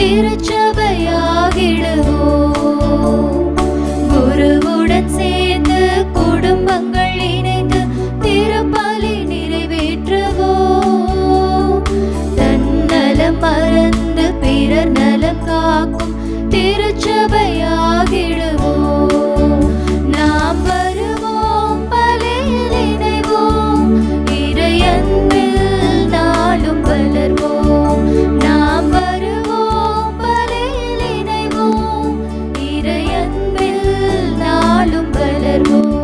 திருச்சபையாகிடுவோம். குருவுடன் சேர்ந்து குடும்பங்கள் இணைந்து திருப்பலி நிறைவேற்றுவோம். தன்னலம் மறந்து பிறர் நலம் காக்கும் திருச்சபையாகிடுவோம். நாம் வருவோம், பலியில் இணைவோம், இறையன்பில் நாளும் வளர்வோம். நாம் வருவோம், பலியில் இணைவோம், இறையன்பில் நாளும் வளர்வோம்.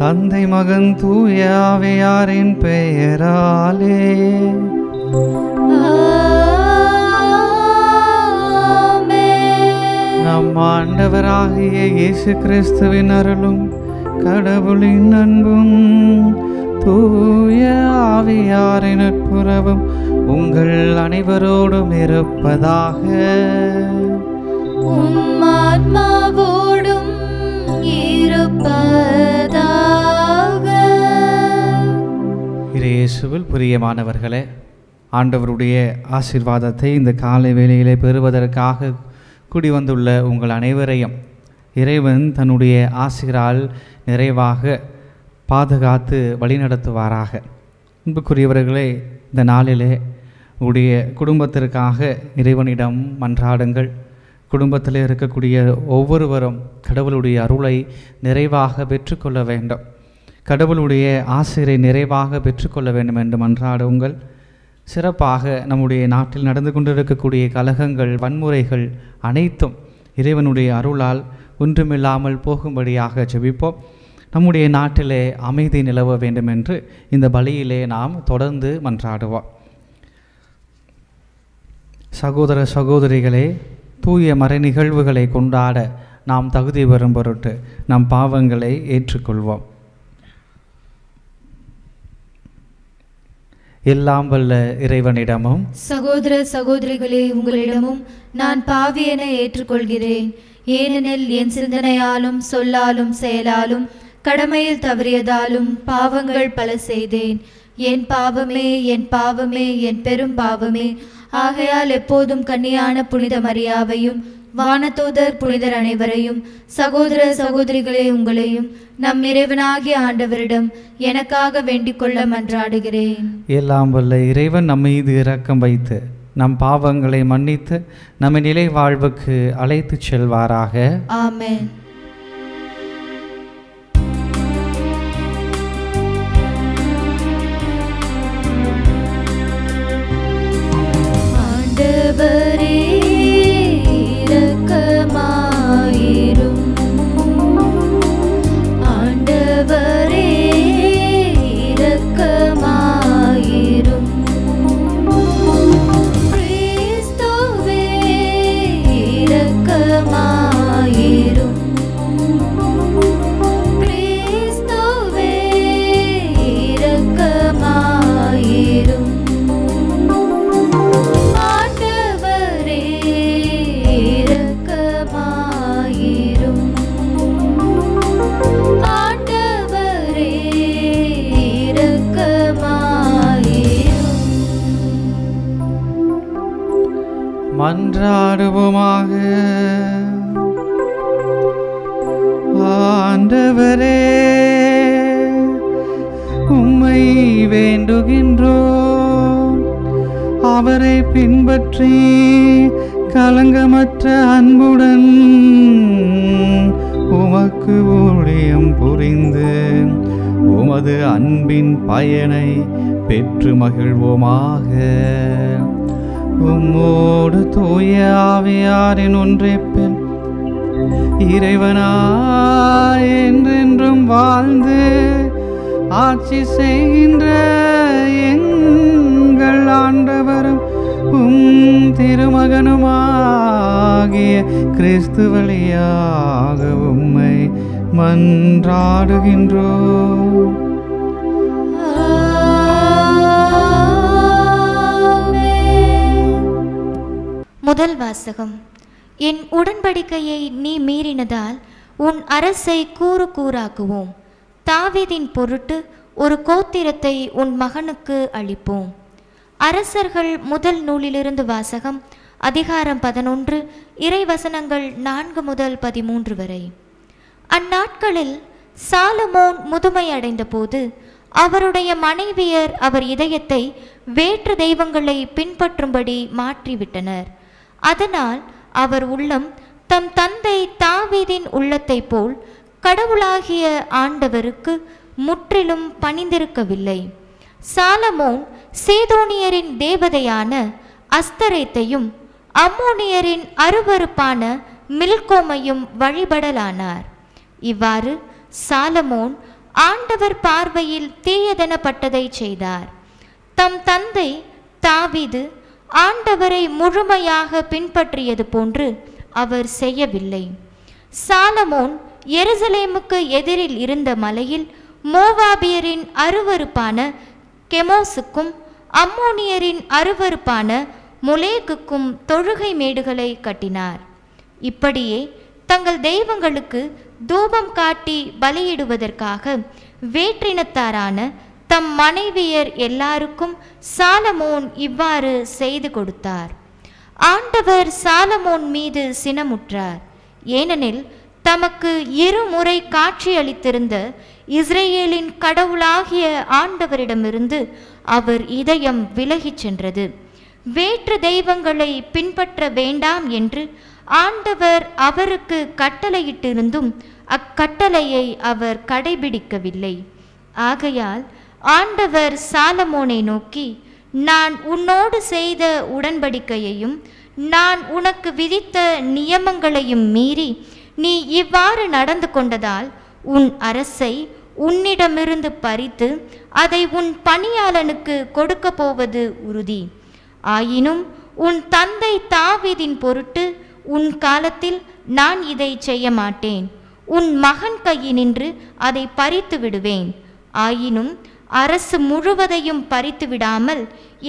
தந்தை மகன் தூய ஆவியாரின் பெயராலே நம் ஆண்டவராகிய இயேசு கிறிஸ்துவின் அருளும் கடவுளின் அன்பும் தூய ஆவியாரின் நட்புறவும் உங்கள் அனைவரோடும் இருப்பதாக. உம் ஆன்மாவோடும் இருப்பதாக. இயேசுவில் பிரியமானவர்களே, ஆண்டவருடைய ஆசீர்வாதத்தை இந்த காலை வேளையிலே பெறுவதற்காக கூடி வந்துள்ள உங்கள் அனைவரையும் இறைவன் தன்னுடைய ஆசிரால் நிறைவாக பாதுகாத்து வழிநடத்துவாராக. அன்புக்குரியவர்களே, இந்த நாளிலே உடைய குடும்பத்திற்காக இறைவனிடம் மன்றாடுங்கள். குடும்பத்தில் இருக்கக்கூடிய ஒவ்வொருவரும் கடவுளுடைய அருளை நிறைவாக பெற்றுக்கொள்ள வேண்டும், கடவுளுடைய ஆசிரை நிறைவாக பெற்றுக்கொள்ள வேண்டும் என்று மன்றாடுங்கள். சிறப்பாக நம்முடைய நாட்டில் நடந்து கொண்டிருக்கக்கூடிய கலகங்கள், வன்முறைகள் அனைத்தும் இறைவனுடைய அருளால் ஒன்றுமில்லாமல் போகும்படியாக ஜெபிப்போம். நம்முடைய நாட்டிலே அமைதி நிலவ வேண்டும் என்று இந்த பலியிலே நாம் தொடர்ந்து மன்றாடுவோம். சகோதர சகோதரிகளே, தூய மறை நிகழ்வுகளை கொண்டாட நாம் தகுதி பெறும் பொருட்டு நம் பாவங்களை ஏற்றுக்கொள்வோம். எல்லாம் வல்ல இறைவனிடமும் சகோதர சகோதரிகளே, உங்களிடமும் நான் பாவி என ஏற்றுக்கொள்கிறேன். ஏனெனில் என் சிந்தனையாலும் சொல்லாலும் செயலாலும் கடமையில் தவறியதாலும் பாவங்கள் பல செய்தேன். என் பாவமே, என் பாவமே, என் பெரும் பாவமே. ஆகையால் எப்போதும் கன்னியான புனித மரியாவையும் வானதூதர் புனிதர் அனைவரையும் சகோதர சகோதரிகளே உங்களையும் நம் இறைவனாகிய ஆண்டவரிடம் எனக்காக வேண்டிக் கொள்ள மன்றாடுகிறேன். எல்லாம் வல்ல இறைவன் நம் மீது இரக்கம் வைத்து நம் பாவங்களை மன்னித்து நம்மை நிலை வாழ்வுக்கு அழைத்து செல்வாராக. ஆமென். ஆண்டவரே இரக்கமாயிரும். ஆண்டவரே இரக்கமாயிரும். கிறிஸ்துவே இரக்கமாயிரும். கிறிஸ்துவே இரக்கமாயிரும். ஆண்டவரே இரக்கமாயிரும். ஆண்டவரே இரக்கமாயிரும். மன்றாடுவோமாக. ஆண்டவரே, உம்மை வேண்டுகின்றோம். அவரை பின்பற்றி கலங்கமற்ற அன்புடன் உமக்கு ஊழியம் புரிந்து உமது அன்பின் பயனை பெற்று மகிழ்வோமாக. உம்மோடு தூய ஆவியாரின் ஒன்றிப்பில் இறைவனாய் என்றென்றும் வாழ்ந்து ஆட்சி செய்கின்ற எங்கள் ஆண்டவரும் உம் திருமகனுமாகிய கிறிஸ்து வழியாக உம்மை மன்றாடுகின்றோம். முதல் வாசகம். என் உடன்படிக்கையை நீ மீறினதால் உன் அரசை கூறு கூறாக்குவோம். தாவீதின் பொருட்டு ஒரு கோத்திரத்தை உன் மகனுக்கு அளிப்போம். அரசர்கள் முதல் நூலிலிருந்து வாசகம். அதிகாரம் 11, இறைவசனங்கள் 4 முதல் 13 வரை. அந்நாட்களில் சாலமோன் முதுமை அடைந்த போது அவருடைய மனைவியர் அவர் இதயத்தை வேற்று தெய்வங்களை பின்பற்றும்படி மாற்றிவிட்டனர். அதனால் அவர் உள்ளம் தம் தந்தை தாவீதின் உள்ளத்தை போல் கடவுளாகிய ஆண்டவருக்கு முற்றிலும் பணிந்திருக்கவில்லை. சாலமோன் சீதோனியரின் தேவதையான அஸ்தரேத்தையும் அம்மோனியரின் அருவருப்பான மில்கோமையும் வழிபடலானார். இவ்வாறு சாலமோன் ஆண்டவர் பார்வையில் தீயதெனப்பட்டதை செய்தார். தம் தந்தை தாவீது ஆண்டவரை முழுமையாக பின்பற்றியது போன்று அவர் செய்யவில்லை. சாலமோன் எருசலேமுக்கு எதிரில் இருந்த மலையில் மோவாபியரின் அருவருப்பான கெமோசுக்கும் அம்மோனியரின் அருவருப்பான மொலேகுக்கும் தொழுகை மேடுகளை கட்டினார். இப்படியே தங்கள் தெய்வங்களுக்கு தூபம் காட்டி பலியிடுவதற்காக வேற்றினத்தாரான தம் மனைவியர் எல்லாருக்கும் சாலமோன் இவ்வாறு செய்து கொடுத்தார். ஆண்டவர் சாலமோன் மீது சினமுற்றார். ஏனெனில் தமக்கு இருமுறை காட்சியளித்திருந்த இஸ்ரேலின் கடவுளாகிய ஆண்டவரிடமிருந்து அவர் இதயம் விலகிச் சென்றது. வேற்று தெய்வங்களை பின்பற்ற வேண்டாம் என்று ஆண்டவர் அவருக்கு கட்டளையிட்டிருந்தும் அக்கட்டளையை அவர் கடைபிடிக்கவில்லை. ஆகையால் ஆண்டவர் சாலமோனை நோக்கி, நான் உன்னோடு செய்த உடன்படிக்கையையும் நான் உனக்கு விதித்த நியமங்களையும் மீறி நீ இவ்வாறு நடந்து கொண்டதால் உன் அரசை உன்னிடமிருந்து பறித்து அதை உன் பணியாளனுக்கு கொடுக்க போவது உறுதி. ஆயினும் உன் தந்தை தாவீதின் பொருட்டு உன் காலத்தில் நான் இதை செய்ய மாட்டேன். உன் மகன் கையினின்று அதை பறித்து விடுவேன். ஆயினும் அரசு முழுவதையும் பறித்து விடாமல்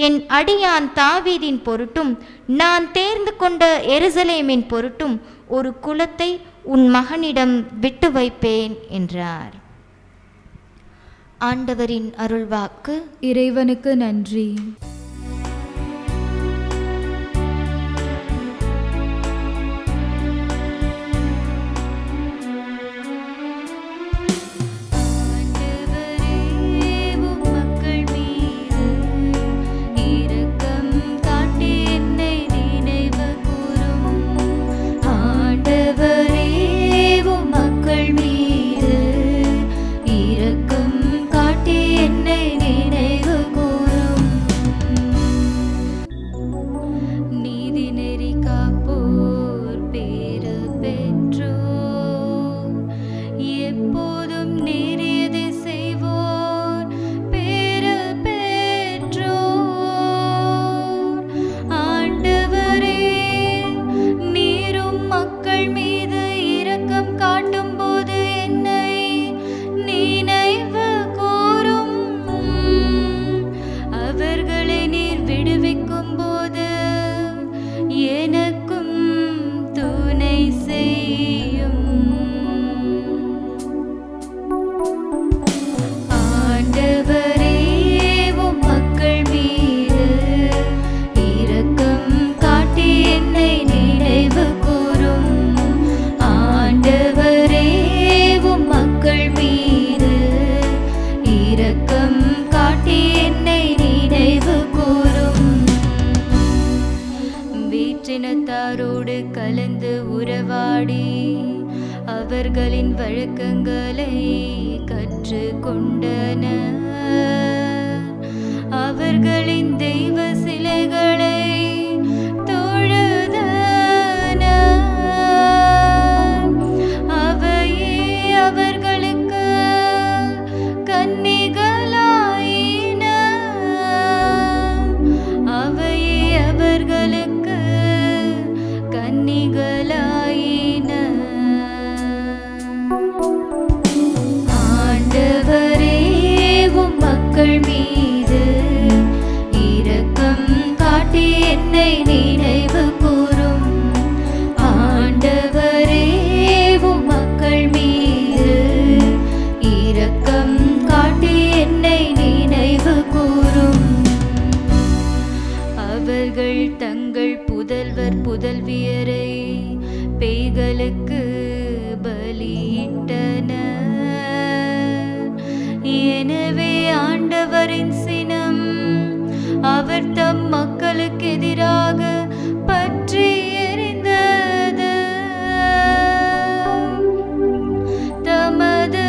என் அடியான் தாவீதின் பொருட்டும் நான் தேர்ந்து கொண்ட எருசலேமின் பொருட்டும் ஒரு குலத்தை உன் மகனிடம் விட்டு வைப்பேன் என்றார். ஆண்டவரின் அருள்வாக்கு. இறைவனுக்கு நன்றி. வேற்றினத்தாரோடு கலந்து உறவாடி அவர்களின் வழக்கங்களை கற்றுக்கொண்டனர். அவர்களின் தெய்வ சிலைகளை தொழுதனர். அவையே அவர்களுக்கு கன்னிகளாயின. அவையே அவர்களுக்கு கன்னிகளாயின. ஆண்டவரே, உம் மக்கள் மீது இரக்கம் காட்டி என்னை நினைவு கூரும். ஆண்டவரே, உம் மக்கள் மீது இரக்கம் அவரின் சினம். அவர் தம் மக்களுக்கு எதிராக பற்றி எரிந்தது. தமது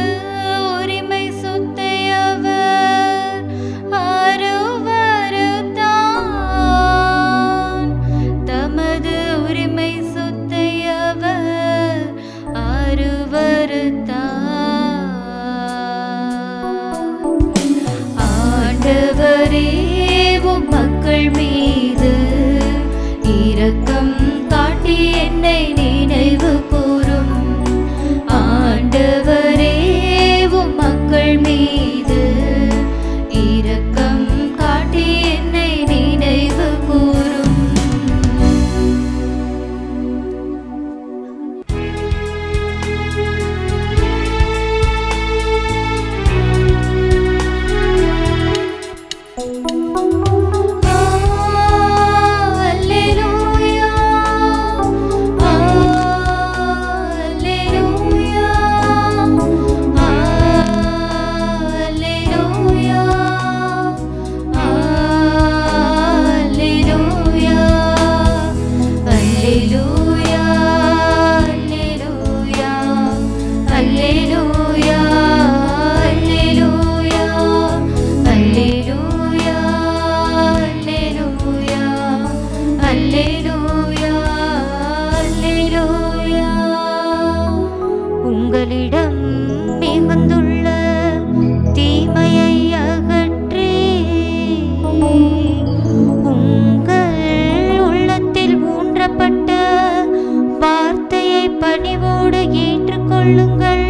உரிமை சொத்தை அவர் அருவருத்தான். தமது உரிமை சொத்தை அவர் அருவருத்தான். ஆண்டவரே, உம் மக்கள் மீது இரக்கம் காட்டி என்னை நினைவு கூரும். ஆண்டவரே, உம் மக்கள் மீது இரக்கம் காட்டி என்னை நினைவு கூரும். உங்களிடம் மிகுந்துள்ள தீமையை அகற்றி உங்கள் உள்ளத்தில் ஊன்றப்பட்ட வார்த்தையை பணிவோடு ஏற்றுக்கொள்ளுங்கள்.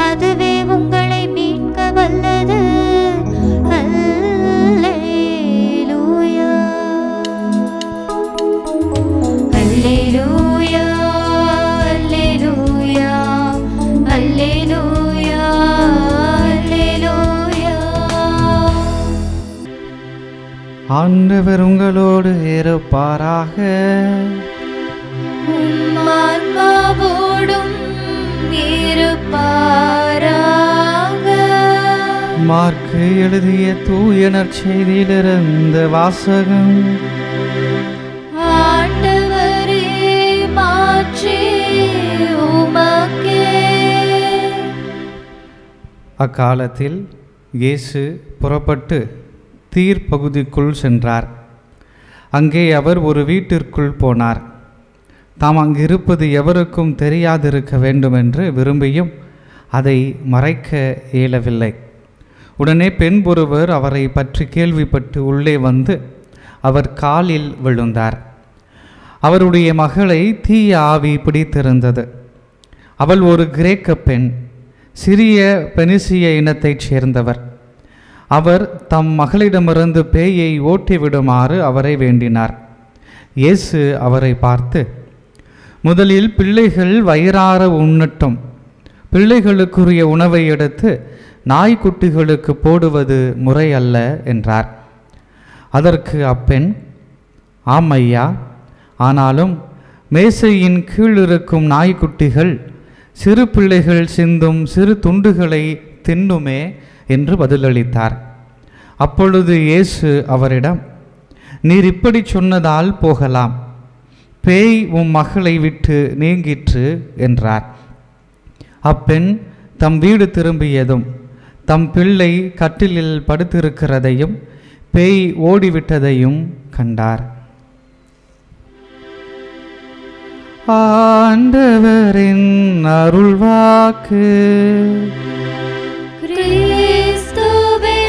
அதுவே உங்களை மீட்க வல்லது. அல்லேலூயா, அல்லேலூயா, அல்லேலூயா, அல்லேலூயா, அல்லேலூயா. ஆண்டவர் உங்களோடு இருப்பாராக. உம் ஆன்மாவோடும் இருப்பாராக. மார்க்கு எழுதிய தூய நற்செய்தியிலிருந்து வாசகம். ஆண்டவரே, மாட்சி உமக்கே. அக்காலத்தில் இயேசு புறப்பட்டு தீர் பகுதிக்குள் சென்றார். அங்கே அவர் ஒரு வீட்டிற்குள் போனார். தாம் அங்கிருப்பது எவருக்கும் தெரியாதிருக்க வேண்டுமென்று விரும்பியும் அதை மறைக்க இயலவில்லை. உடனே பெண் ஒருவர் அவரை பற்றி கேள்விப்பட்டு உள்ளே வந்து அவர் காலில் விழுந்தார். அவருடைய மகளை தீய ஆவி பிடித்திருந்தது. அவள் ஒரு கிரேக்க பெண், சிறிய பெனிசிய இனத்தைச் சேர்ந்தவர். அவர் தம் மகளிடமிருந்து பேயை ஓட்டிவிடுமாறு அவரை வேண்டினார். இயேசு அவரை பார்த்து, முதலில் பிள்ளைகள் வயிறார உண்ணட்டும், பிள்ளைகளுக்குரிய உணவை எடுத்து நாய்க்குட்டிகளுக்கு போடுவது முறை அல்ல என்றார். அதற்கு அப்பெண், ஆம் ஐயா, ஆனாலும் மேசையின் கீழிருக்கும் நாய்க்குட்டிகள் சிறு பிள்ளைகள் சிந்தும் சிறு துண்டுகளை தின்னுமே என்று பதிலளித்தார். அப்பொழுது இயேசு அவரிடம், நீர் இப்படி சொன்னதால் போகலாம், பேய் உம் மகளை விட்டு நீங்கிற்று என்றார். அப்பெண் தம் வீடு திரும்பியதும் தம் பிள்ளை கட்டிலில் படுத்திருக்கிறதையும் பேய் ஓடிவிட்டதையும் கண்டார். ஆண்டவரின் அருள்வாக்கு. கிறிஸ்துவே,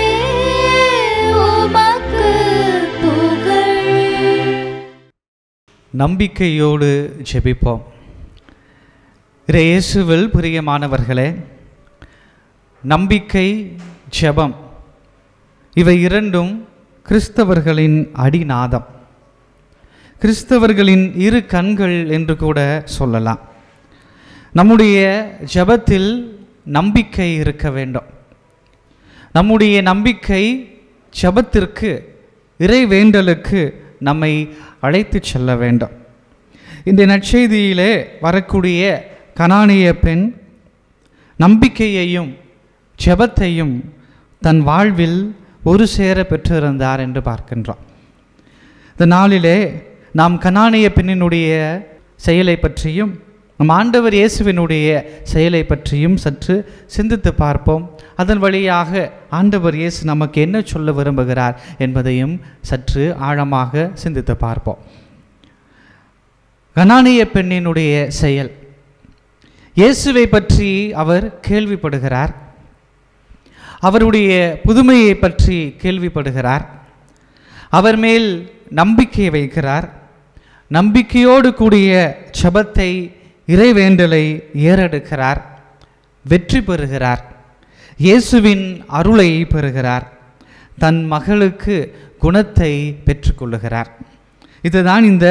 உமக்கு புகழ். நம்பிக்கையோடு ஜெபிப்போம். இயேசுவில் பிரியமானவர்களே, நம்பிக்கை, ஜெபம் இவை இரண்டும் கிறிஸ்தவர்களின் அடிநாதம், கிறிஸ்தவர்களின் இரு கண்கள் என்று கூட சொல்லலாம். நம்முடைய ஜெபத்தில் நம்பிக்கை இருக்க வேண்டும். நம்முடைய நம்பிக்கை ஜெபத்திற்கு, இறைவேண்டலுக்கு நம்மை அழைத்து செல்ல வேண்டும். இந்த நற்செய்தியிலே வரக்கூடிய கனானிய பெண் நம்பிக்கையையும் ஜெபத்தையும் தன் வாழ்வில் ஒரு சேர பெற்றிருந்தார் என்று பார்க்கின்றோம். இந்த நாளிலே நாம் கனானிய பெண்ணினுடைய செயலை பற்றியும் நம் ஆண்டவர் இயேசுவினுடைய செயலை பற்றியும் சற்று சிந்தித்து பார்ப்போம். அதன் வழியாக ஆண்டவர் இயேசு நமக்கு என்ன சொல்ல விரும்புகிறார் என்பதையும் சற்று ஆழமாக சிந்தித்து பார்ப்போம். கனானிய பெண்ணினுடைய செயல். இயேசுவை பற்றி அவர் கேள்விப்படுகிறார், அவருடைய புதுமையை பற்றி கேள்விப்படுகிறார், அவர் மேல் நம்பிக்கை வைக்கிறார், நம்பிக்கையோடு கூடிய ஜெபத்தை இறைவேண்டலை ஏறெடுக்கிறார், வெற்றி பெறுகிறார், இயேசுவின் அருளை பெறுகிறார், தன் மகளுக்கு குணத்தை பெற்றுக்கொள்ளுகிறார். இதுதான் இந்த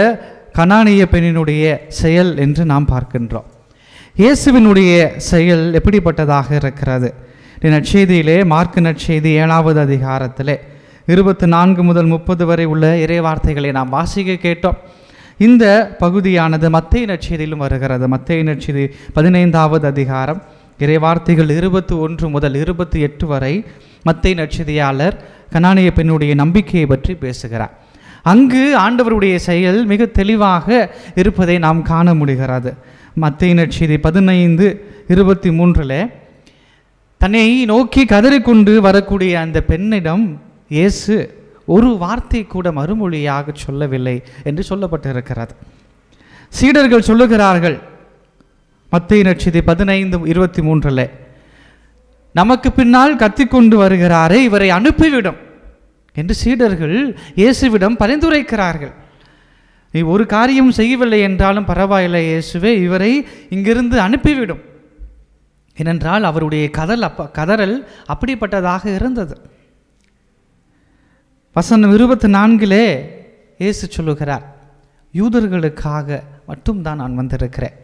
கனானிய பெண்ணினுடைய செயல் என்று நாம் பார்க்கின்றோம். இயேசுவினுடைய செயல் எப்படிப்பட்டதாக இருக்கிறது? நற்செய்தியிலே, மார்க்கு நற்செய்தி 7வது அதிகாரத்திலே 24 முதல் 30 வரை உள்ள இறைவார்த்தைகளை நாம் வாசிக்க கேட்டோம். இந்த பகுதியானது மத்தேயு நற்செய்தியிலும் வருகிறது. மத்தேயு நற்செய்தி 15வது அதிகாரம் இறைவார்த்தைகள் 21 முதல் 28 வரை மத்தேயு நற்செய்தியாளர் கனானிய பெண்ணுடைய நம்பிக்கையை பற்றி பேசுகிறார். அங்கு ஆண்டவருடைய செயல் மிக தெளிவாக இருப்பதை நாம் காண முடிகிறது. மத்தேயு நற்செய்தி 15:23 தன்னை நோக்கி கதறிக்கொண்டு வரக்கூடிய அந்த பெண்ணிடம் இயேசு ஒரு வார்த்தை கூட மறுமொழியாக சொல்லவில்லை என்று சொல்லப்பட்டிருக்கிறது. சீடர்கள் சொல்லுகிறார்கள், மத்தேயு நற்செய்தி 15:23 நமக்கு பின்னால் கத்திக்கொண்டு வருகிறாரே, இவரை அனுப்பிவிடும் என்று சீடர்கள் இயேசுவிடம் பரிந்துரைக்கிறார்கள். நீ ஒரு காரியம் செய்யவில்லை என்றாலும் பரவாயில்லை இயேசுவே, இவரை இங்கிருந்து அனுப்பிவிடும். ஏனென்றால் அவருடைய கதறல் அப்படிப்பட்டதாக இருந்தது. வசனம் 24 இயேசு சொல்லுகிறார், யூதர்களுக்காக மட்டும்தான் நான் வந்திருக்கிறேன்,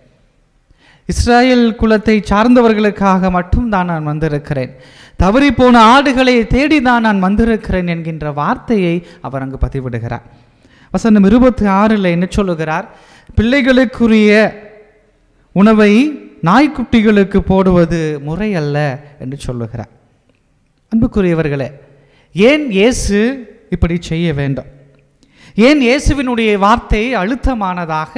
இஸ்ராயேல் குலத்தை சார்ந்தவர்களுக்காக மட்டும்தான் நான் வந்திருக்கிறேன், தவறி போன ஆடுகளை தேடிதான் நான் வந்திருக்கிறேன் என்கின்ற வார்த்தையை அவர் அங்கு பதிவிடுகிறார். வசனம் 26 என்ன சொல்லுகிறார்? பிள்ளைகளுக்குரிய உணவை நாய்க்குட்டிகளுக்கு போடுவது முறை அல்ல என்று சொல்லுகிறார். அன்புக்குரியவர்களே, ஏன் இயேசு இப்படி செய்ய வேண்டும்? ஏன் இயேசுவினுடைய வார்த்தை அழுத்தமானதாக,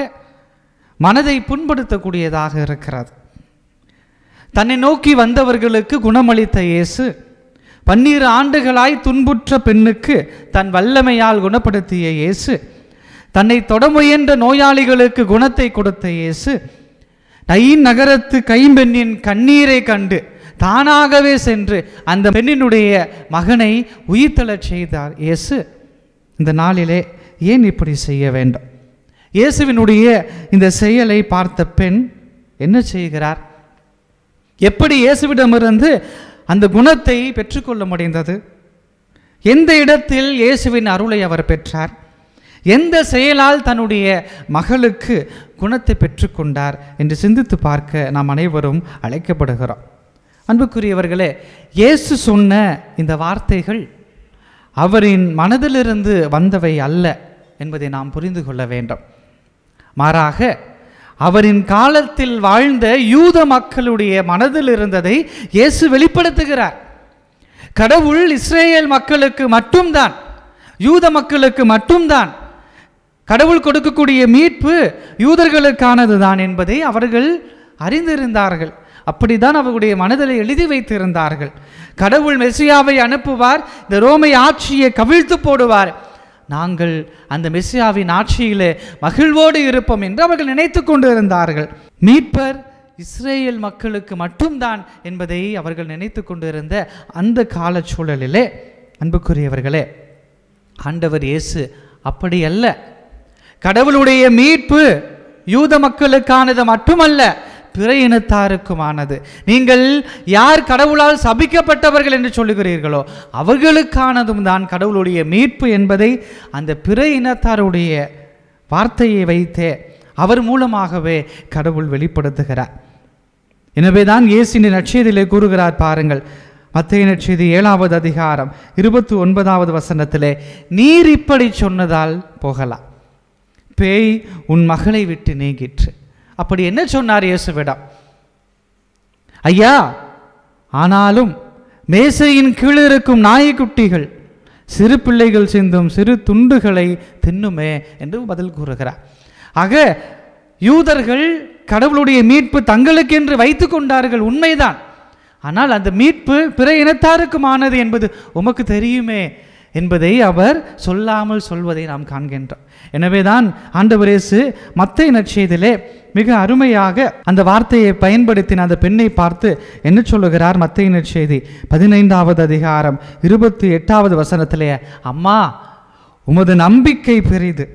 மனதை புண்படுத்தக்கூடியதாக இருக்கிறது? தன்னை நோக்கி வந்தவர்களுக்கு குணமளித்த இயேசு 12 ஆண்டுகளாய் துன்புற்ற பெண்ணுக்கு தன் வல்லமையால் குணப்படுத்திய இயேசு, தன்னை தொட முயன்ற நோயாளிகளுக்கு குணத்தை கொடுத்த இயேசு, நயின் நகரத்து கைம்பெண்ணின் கண்ணீரை கண்டு தானாகவே சென்று அந்த பெண்ணினுடைய மகனை உயிர்த்தெழச் செய்தார் இயேசு. இந்த நாளிலே ஏன் இப்படி செய்ய வேண்டும்? இயேசுவினுடைய இந்த செயலை பார்த்த பெண் என்ன செய்கிறார்? எப்படி இயேசுவிடமிருந்து அந்த குணத்தை பெற்றுக்கொள்ள முடிந்தது? எந்த இடத்தில் இயேசுவின் அருளை அவர் பெற்றார்? எந்த செயலால் தன்னுடைய மகளுக்கு குணத்தை பெற்றுக்கொண்டார் என்று சிந்தித்து பார்க்க நாம் அனைவரும் அழைக்கப்படுகிறோம். அன்புக்குரியவர்களே, இயேசு சொன்ன இந்த வார்த்தைகள் அவரின் மனதிலிருந்து வந்தவை அல்ல என்பதை நாம் புரிந்து கொள்ள வேண்டும். மாறாக அவரின் காலத்தில் வாழ்ந்த யூத மக்களுடைய மனதில் இருந்ததை இயேசு வெளிப்படுத்துகிறார். கடவுள் இஸ்ரேல் மக்களுக்கு மட்டும்தான், யூத மக்களுக்கு மட்டும்தான் கடவுள் கொடுக்கக்கூடிய மீட்பு யூதர்களுக்கானது தான் என்பதை அவர்கள் அறிந்திருந்தார்கள். அப்படித்தான் அவர்களுடைய மனதில் எழுதி வைத்திருந்தார்கள். கடவுள் மெசியாவை அனுப்புவார், இந்த ரோமை ஆட்சியை கவிழ்த்து போடுவார், நாங்கள் அந்த மெசியாவின் ஆட்சியிலே மகிழ்வோடு இருப்போம் என்று அவர்கள் நினைத்து கொண்டு இருந்தார்கள். மீட்பர் இஸ்ரேல் மக்களுக்கு மட்டும்தான் என்பதை அவர்கள் நினைத்து கொண்டிருந்த அந்த கால சூழலிலே, அன்புக்குரியவர்களே, ஆண்டவர் இயேசு அப்படி அல்ல. கடவுளுடைய மீட்பு யூத மக்களுக்கானது மட்டுமல்ல, பிற இனத்தாருக்குமானது. நீங்கள் யார் கடவுளால் சபிக்கப்பட்டவர்கள் என்று சொல்லுகிறீர்களோ அவர்களுக்கானதும் தான் கடவுளுடைய மீட்பு என்பதை அந்த பிற இனத்தாருடைய வார்த்தையை வைத்தே அவர் மூலமாகவே கடவுள் வெளிப்படுத்துகிறார். எனவே தான் இயேசுவின் நற்செய்தியிலே கூறுகிறார் பாருங்கள். மத்தேயு நற்செய்தி 7வது அதிகாரம் 29வது வசனத்திலே, நீர் இப்படி சொன்னதால் போகலாம், பேய் உன் மகளை விட்டு நீங்கிற்று. அப்படி என்ன சொன்னார் இயேசுவிடம்? ஐயா, ஆனாலும் மேசையின் கீழ் இருக்கும் நாய்க்குட்டிகள் சிறு பிள்ளைகள் சிந்தும் சிறு துண்டுகளை தின்னுமே என்று பதில் கூறுகிறார். ஆக யூதர்கள் கடவுளுடைய மீட்பு தங்களுக்கென்று வைத்து கொண்டார்கள், உண்மைதான். ஆனால் அந்த மீட்பு பிற இனத்தாருக்குமானது என்பது உமக்கு தெரியுமே என்பதை அவர் சொல்லாமல் சொல்வதை நாம் காண்கின்றோம். எனவேதான் ஆண்டவர் இயேசு மத்தேயு நற்செய்தியிலே மிக அருமையாக அந்த வார்த்தையை பயன்படுத்தின அந்த பெண்ணை பார்த்து என்ன சொல்லுகிறார்? மத்தேயு நற்செய்தி 15வது அதிகாரம் 28வது வசனத்திலே, அம்மா, உமது நம்பிக்கை பெரிது,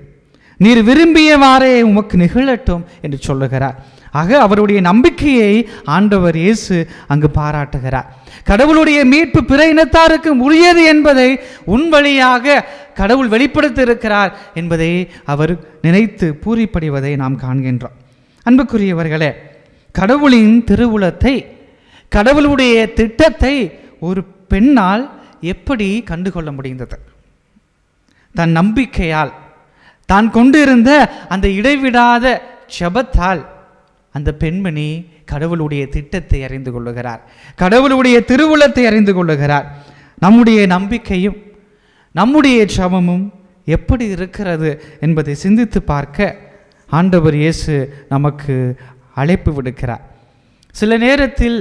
நீர் விரும்பியவாறே உமக்கு நிகழட்டும் என்று சொல்லுகிறார். ஆக அவருடைய நம்பிக்கையை ஆண்டவர் இயேசு அங்கு பாராட்டுகிறார். கடவுளுடைய மீட்பு பிற இனத்தாருக்கு உரியது என்பதை உன் வழியாக கடவுள் வெளிப்படுத்தி இருக்கிறார் என்பதை அவர் நினைத்து பூரிப்படைவதை நாம் காண்கின்றோம். அன்புக்குரியவர்களே, கடவுளின் திருவுளத்தை, கடவுளுடைய திட்டத்தை ஒரு பெண்ணால் எப்படி கண்டுகொள்ள முடிந்தது? தன் நம்பிக்கையால், தான் கொண்டிருந்த அந்த இடைவிடாத ஜெபத்தால் அந்த பெண்மணி கடவுளுடைய திட்டத்தை அறிந்து கொள்ளுகிறார், கடவுளுடைய திருவுளத்தை அறிந்து கொள்ளுகிறார். நம்முடைய நம்பிக்கையும் நம்முடைய ஜெபமும் எப்படி இருக்கிறது என்பதை சிந்தித்து பார்க்க ஆண்டவர் இயேசு நமக்கு அழைப்பு விடுக்கிறார். சில நேரத்தில்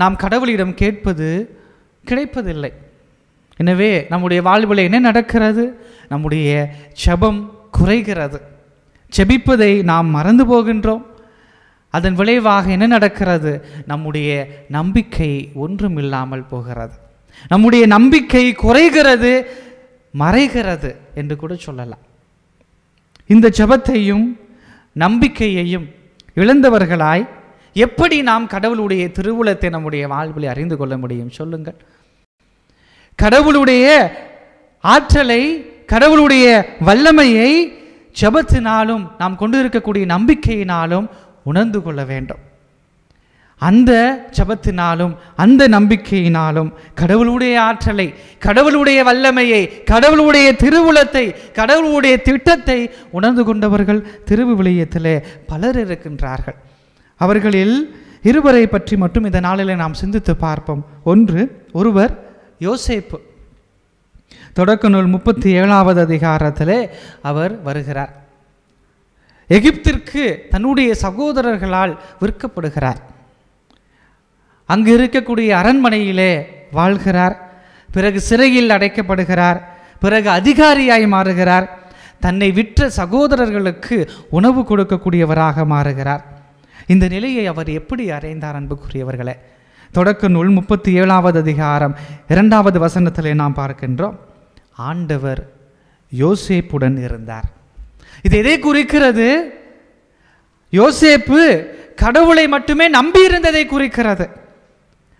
நாம் கடவுளிடம் கேட்பது கிடைப்பதில்லை. எனவே நம்முடைய வாழ்வில் என்ன நடக்கிறது? நம்முடைய ஜெபம் குறைகிறது, ஜெபிப்பதை நாம் மறந்து போகின்றோம். அதன் விளைவாக என்ன நடக்கிறது? நம்முடைய நம்பிக்கை ஒன்றுமில்லாமல் போகிறது, நம்முடைய நம்பிக்கை குறைகிறது, மறைகிறது என்று கூட சொல்லலாம். இந்த ஜெபத்தையும் நம்பிக்கையையும் இழந்தவர்களாய் எப்படி நாம் கடவுளுடைய திருவுளத்தை நம்முடைய வாழ்வில் அறிந்து கொள்ள முடியும்? சொல்லுங்கள். கடவுளுடைய ஆற்றலை, கடவுளுடைய வல்லமையை ஜெபத்தினாலும் நாம் கொண்டு இருக்கக்கூடிய நம்பிக்கையினாலும் உணர்ந்து கொள்ள வேண்டும். அந்த ஜெபத்தினாலும் அந்த நம்பிக்கையினாலும் கடவுளுடைய ஆற்றலை, கடவுளுடைய வல்லமையை, கடவுளுடைய திருவுளத்தை, கடவுளுடைய திட்டத்தை உணர்ந்து கொண்டவர்கள் திருவிவிலியத்திலே பலர் இருக்கின்றார்கள். அவர்களில் இருவரை பற்றி மட்டும் இந்த நாளில் நாம் சிந்தித்து பார்ப்போம். ஒருவர் யோசேப்பு. தொடக்க நூல் 37வது அதிகாரத்திலே அவர் வருகிறார். எகிப்திற்கு தன்னுடைய சகோதரர்களால் விற்கப்படுகிறார். அங்கு இருக்கக்கூடிய அரண்மனையிலே வாழ்கிறார். பிறகு சிறையில் அடைக்கப்படுகிறார். பிறகு அதிகாரியாய் மாறுகிறார். தன்னை விற்ற சகோதரர்களுக்கு உணவு கொடுக்கக்கூடியவராக மாறுகிறார். இந்த நிலையை அவர் எப்படி அடைந்தார்? அன்புக்குரியவர்களே, தொடக்க நூல் 37வது அதிகாரம் 2வது வசனத்திலே நாம் பார்க்கின்றோம், ஆண்டவர் யோசேப்புடன் இருந்தார். இது எதை குறிக்கிறது? யோசேப்பு கடவுளை மட்டுமே நம்பி இருந்ததை குறிக்கிறது.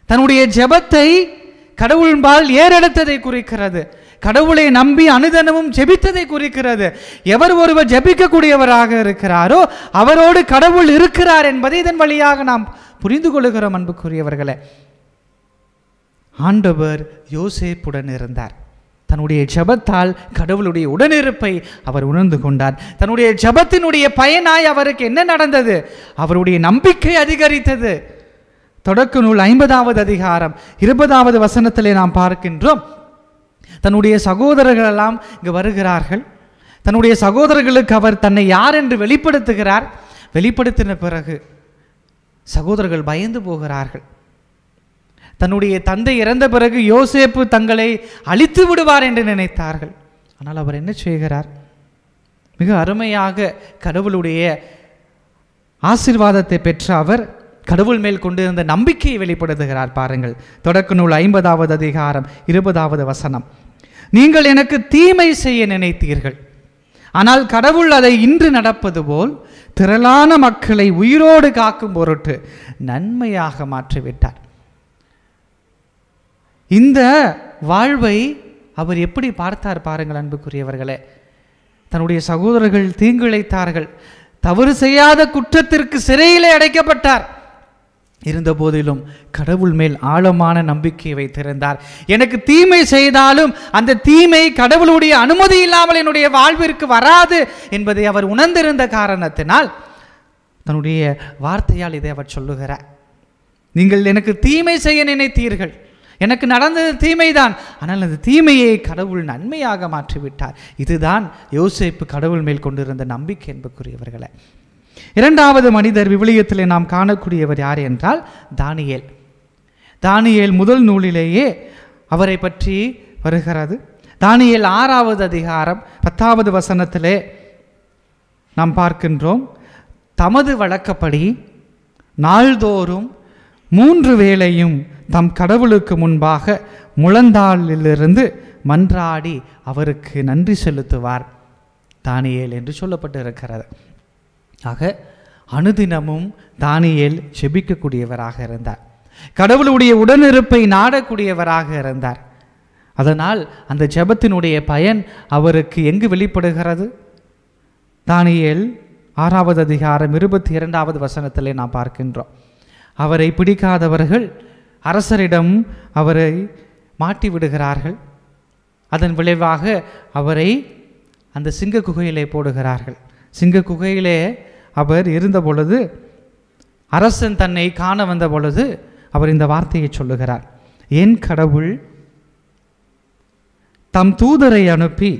தன்னுடைய ஜெபத்தை கடவுள்பால் ஏறெடுத்ததை குறிக்கிறது. கடவுளை நம்பி அனுதினமும் ஜெபித்ததை குறிக்கிறது. எவர் ஒருவர் ஜெபிக்கக்கூடியவராக இருக்கிறாரோ அவரோடு கடவுள் இருக்கிறார் என்பதை இதன் வழியாக நாம் புரிந்து கொள்கிறோம். அன்புக்குரியவர்களே, ஆண்டவர் யோசேப்புடன் இருந்தார். தன்னுடைய ஜெபத்தால் கடவுளுடைய உடனிருப்பை அவர் உணர்ந்து கொண்டார். தன்னுடைய ஜெபத்தினுடைய பயனாய் அவருக்கு என்ன நடந்தது? அவருடைய நம்பிக்கை அதிகரித்தது. தொடக்க நூல் 50வது அதிகாரம் 20வது வசனத்திலே நாம் பார்க்கின்றோம், தன்னுடைய சகோதரர்கள் எல்லாம் இங்கு வருகிறார்கள். தன்னுடைய சகோதரர்களுக்கு அவர் தன்னை யார் என்று வெளிப்படுத்துகிறார். வெளிப்படுத்தின பிறகு சகோதரர்கள் பயந்து போகிறார்கள். தன்னுடைய தந்தை இறந்த பிறகு யோசேப்பு தங்களை அழித்து விடுவார் என்று நினைத்தார்கள். ஆனால் அவர் என்ன செய்கிறார்? மிக அருமையாக கடவுளுடைய ஆசீர்வாதத்தை பெற்ற அவர் கடவுள் மேல் கொண்டிருந்த நம்பிக்கையை வெளிப்படுத்துகிறார். பாருங்கள், தொடக்க நூல் 50வது அதிகாரம் 20வது வசனம், நீங்கள் எனக்கு தீமை செய்ய நினைத்தீர்கள், ஆனால் கடவுள் அதை இன்று நடப்பது போல் திரளான மக்களை உயிரோடு காக்கும் பொருட்டு நன்மையாக மாற்றிவிட்டார். இந்த வாழ்வை அவர் எப்படி பார்த்தார் பாருங்கள் அன்புக்குரியவர்களே. தன்னுடைய சகோதரர்கள் தீங்கிழைத்தார்கள், தவறு செய்யாத குற்றத்திற்கு சிறையிலே அடைக்கப்பட்டார். இருந்த போதிலும் கடவுள் மேல் ஆழமான நம்பிக்கை வைத்திருந்தார். எனக்கு தீமை செய்தாலும் அந்த தீமை கடவுளுடைய அனுமதி இல்லாமல் என்னுடைய வாழ்விற்கு வராது என்பதை அவர் உணர்ந்திருந்த காரணத்தினால் தன்னுடைய வார்த்தையால் இதை அவர் சொல்லுகிறார். நீங்கள் எனக்கு தீமை செய்ய நினைத்தீர்கள், எனக்கு நடந்தது தீமைதான், ஆனால் அந்த தீமையை கடவுள் நன்மையாக மாற்றிவிட்டார். இதுதான் யோசேப்பு கடவுள் மேல் கொண்டிருந்த நம்பிக்கை என்பதற்குரியவர்களே. இரண்டாவது மனிதர் விவிலியத்திலே நாம் காணக்கூடியவர் யார் என்றால் தானியேல். தானியேல் முதல் நூலிலேயே அவரை பற்றி வருகிறது. தானியேல் 6வது அதிகாரம் 10வது வசனத்திலே நாம் பார்க்கின்றோம், தமது வழக்கப்படி நாள்தோறும் 3 வேளையும் தம் கடவுளுக்கு முன்பாக முழந்தாளிலிருந்து மன்றாடி அவருக்கு நன்றி செலுத்துவார் தானியேல் என்று சொல்லப்பட்டு இருக்கிறது. ஆக அனுதினமும் தானியேல் ஜெபிக்கக்கூடியவராக இருந்தார், கடவுளுடைய உடனிருப்பை நாடக்கூடியவராக இருந்தார். அதனால் அந்த ஜெபத்தினுடைய பயன் அவருக்கு எங்கு வெளிப்படுகிறது? தானியேல் 6வது அதிகாரம் 22வது வசனத்திலே நாம் பார்க்கின்றோம். அவரை பிடிக்காதவர்கள் அரசரிடம் அவரை மாட்டி விடுகிறார்கள். அதன் விளைவாக அவரை அந்த சிங்க குகையிலே போடுகிறார்கள். சிங்க குகையிலே அவர் இருந்த பொழுது அரசன் தன்னை காண வந்த பொழுது அவர் இந்த வார்த்தையை சொல்லுகிறார், என் கடவுள் தம் தூதரை அனுப்பி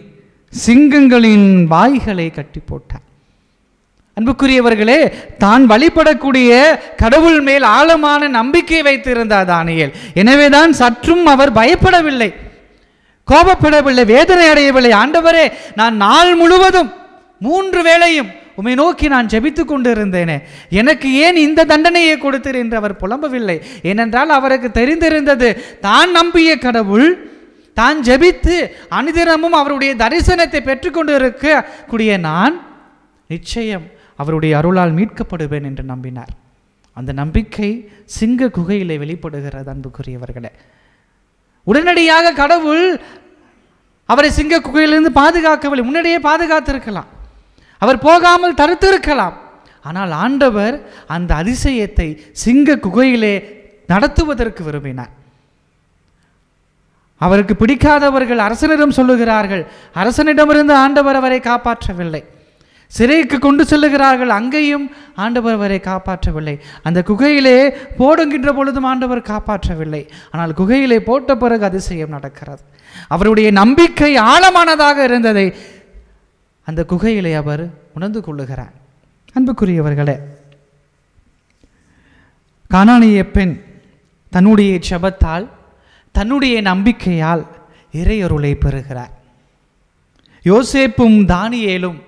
சிங்கங்களின் வாய்களை கட்டி போட்டார். அன்புக்குரியவர்களே, தான் வழிபடக்கூடிய கடவுள் மேல் ஆழமான நம்பிக்கை வைத்திருந்தார் தானியேல். எனவேதான் சற்றும் அவர் பயப்படவில்லை, கோபப்படவில்லை, வேதனை அடையவில்லை. ஆண்டவரே, நான் நாள் முழுவதும் 3 வேளையும் உம்மை நோக்கி நான் ஜெபித்து கொண்டிருந்தேனே, எனக்கு ஏன் இந்த தண்டனையை கொடுத்தீர் என்று அவர் புலம்பவில்லை. ஏனென்றால் அவருக்கு தெரிந்திருந்தது, தான் நம்பிய கடவுள், தான் ஜெபித்து அனுதினமும் அவருடைய தரிசனத்தை பெற்றுக்கொண்டு இருக்கக்கூடிய நான் நிச்சயம் அவருடைய அருளால் மீட்கப்படுவேன் என்று நம்பினார். அந்த நம்பிக்கை சிங்க குகையிலே வெளிப்படுகிறது. அன்புக்குரியவர்களே, உடனடியாக கடவுள் அவரை சிங்க குகையிலிருந்து பாதுகாக்கவில்லை. முன்னாடியே பாதுகாத்திருக்கலாம், அவர் போகாமல் தடுத்திருக்கலாம். ஆனால் ஆண்டவர் அந்த அதிசயத்தை சிங்க குகையிலே நடத்துவதற்கு விரும்பினார். அவருக்கு பிடிக்காதவர்கள் அரசனிடம் சொல்லுகிறார்கள், அரசனிடமிருந்து ஆண்டவர் அவரை காப்பாற்றவில்லை. சிறைக்கு கொண்டு செல்லுகிறார்கள், அங்கேயும் ஆண்டவர் அவரை காப்பாற்றவில்லை. அந்த குகையிலே போடுகின்ற பொழுதும் ஆண்டவர் காப்பாற்றவில்லை. ஆனால் குகையிலே போட்ட பிறகு அதிசயம் நடக்கிறது. அவருடைய நம்பிக்கை ஆழமானதாக இருந்ததை அந்த குகையிலே அவர் உணர்ந்து கொள்ளுகிறார். அன்புக்குரியவர்களே, கானானிய பெண் தன்னுடைய ஜெபத்தால், தன்னுடைய நம்பிக்கையால் இறையருளை பெறுகிறார். யோசேப்பும் தானியேலும்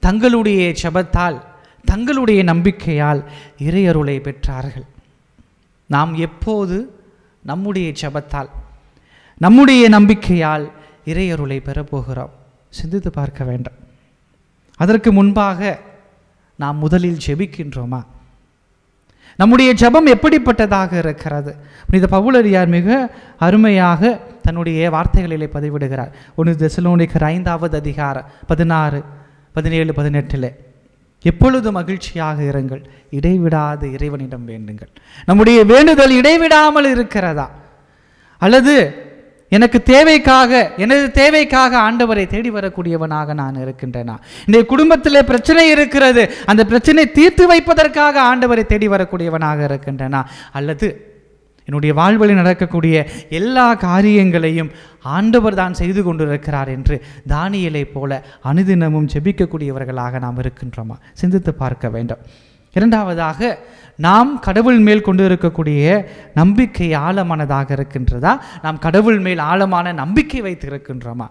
தங்களுடைய ஜெபத்தால், தங்களுடைய நம்பிக்கையால் இறையருளை பெற்றார்கள். நாம் எப்போது நம்முடைய ஜெபத்தால், நம்முடைய நம்பிக்கையால் இறையருளை பெறப்போகிறோம்? சிந்தித்து பார்க்க வேண்டும். அதற்கு முன்பாக நாம் முதலில் ஜெபிக்கின்றோமா? நம்முடைய ஜெபம் எப்படிப்பட்டதாக இருக்கிறது? புனித பவுலடியார் மிக அருமையாக தன்னுடைய வார்த்தைகளிலே பதிவிடுகிறார். 1 தெசலோனிக்கர் 5வது அதிகாரம் 16, 17, 18 எப்பொழுது மகிழ்ச்சியாக இருங்கள், இடைவிடாது இறைவனிடம் வேண்டுங்கள். நம்முடைய வேண்டுதல் இடைவிடாமல் இருக்கிறதா? அல்லது எனக்கு தேவைக்காக, எனது தேவைக்காக ஆண்டவரை தேடி வரக்கூடியவனாக நான் இருக்கின்றேனா? இந்த குடும்பத்திலே பிரச்சனை இருக்கிறது, அந்த பிரச்சனை தீர்த்து வைப்பதற்காக ஆண்டவரை தேடி வரக்கூடியவனாக இருக்கின்றேனா? அல்லது என்னுடைய வாழ்வில் நடக்கக்கூடிய எல்லா காரியங்களையும் ஆண்டவர் தான் செய்து கொண்டிருக்கிறார் என்று தானியேலை போல அனுதினமும் ஜெபிக்கக்கூடியவர்களாக நாம் இருக்கின்றோமா? சிந்தித்து பார்க்க வேண்டும். இரண்டாவதாக, நாம் கடவுள் மேல் கொண்டு இருக்கக்கூடிய நம்பிக்கை ஆழமானதாக இருக்கின்றதா? நாம் கடவுள் மேல் ஆழமான நம்பிக்கை வைத்து இருக்கின்றோமா?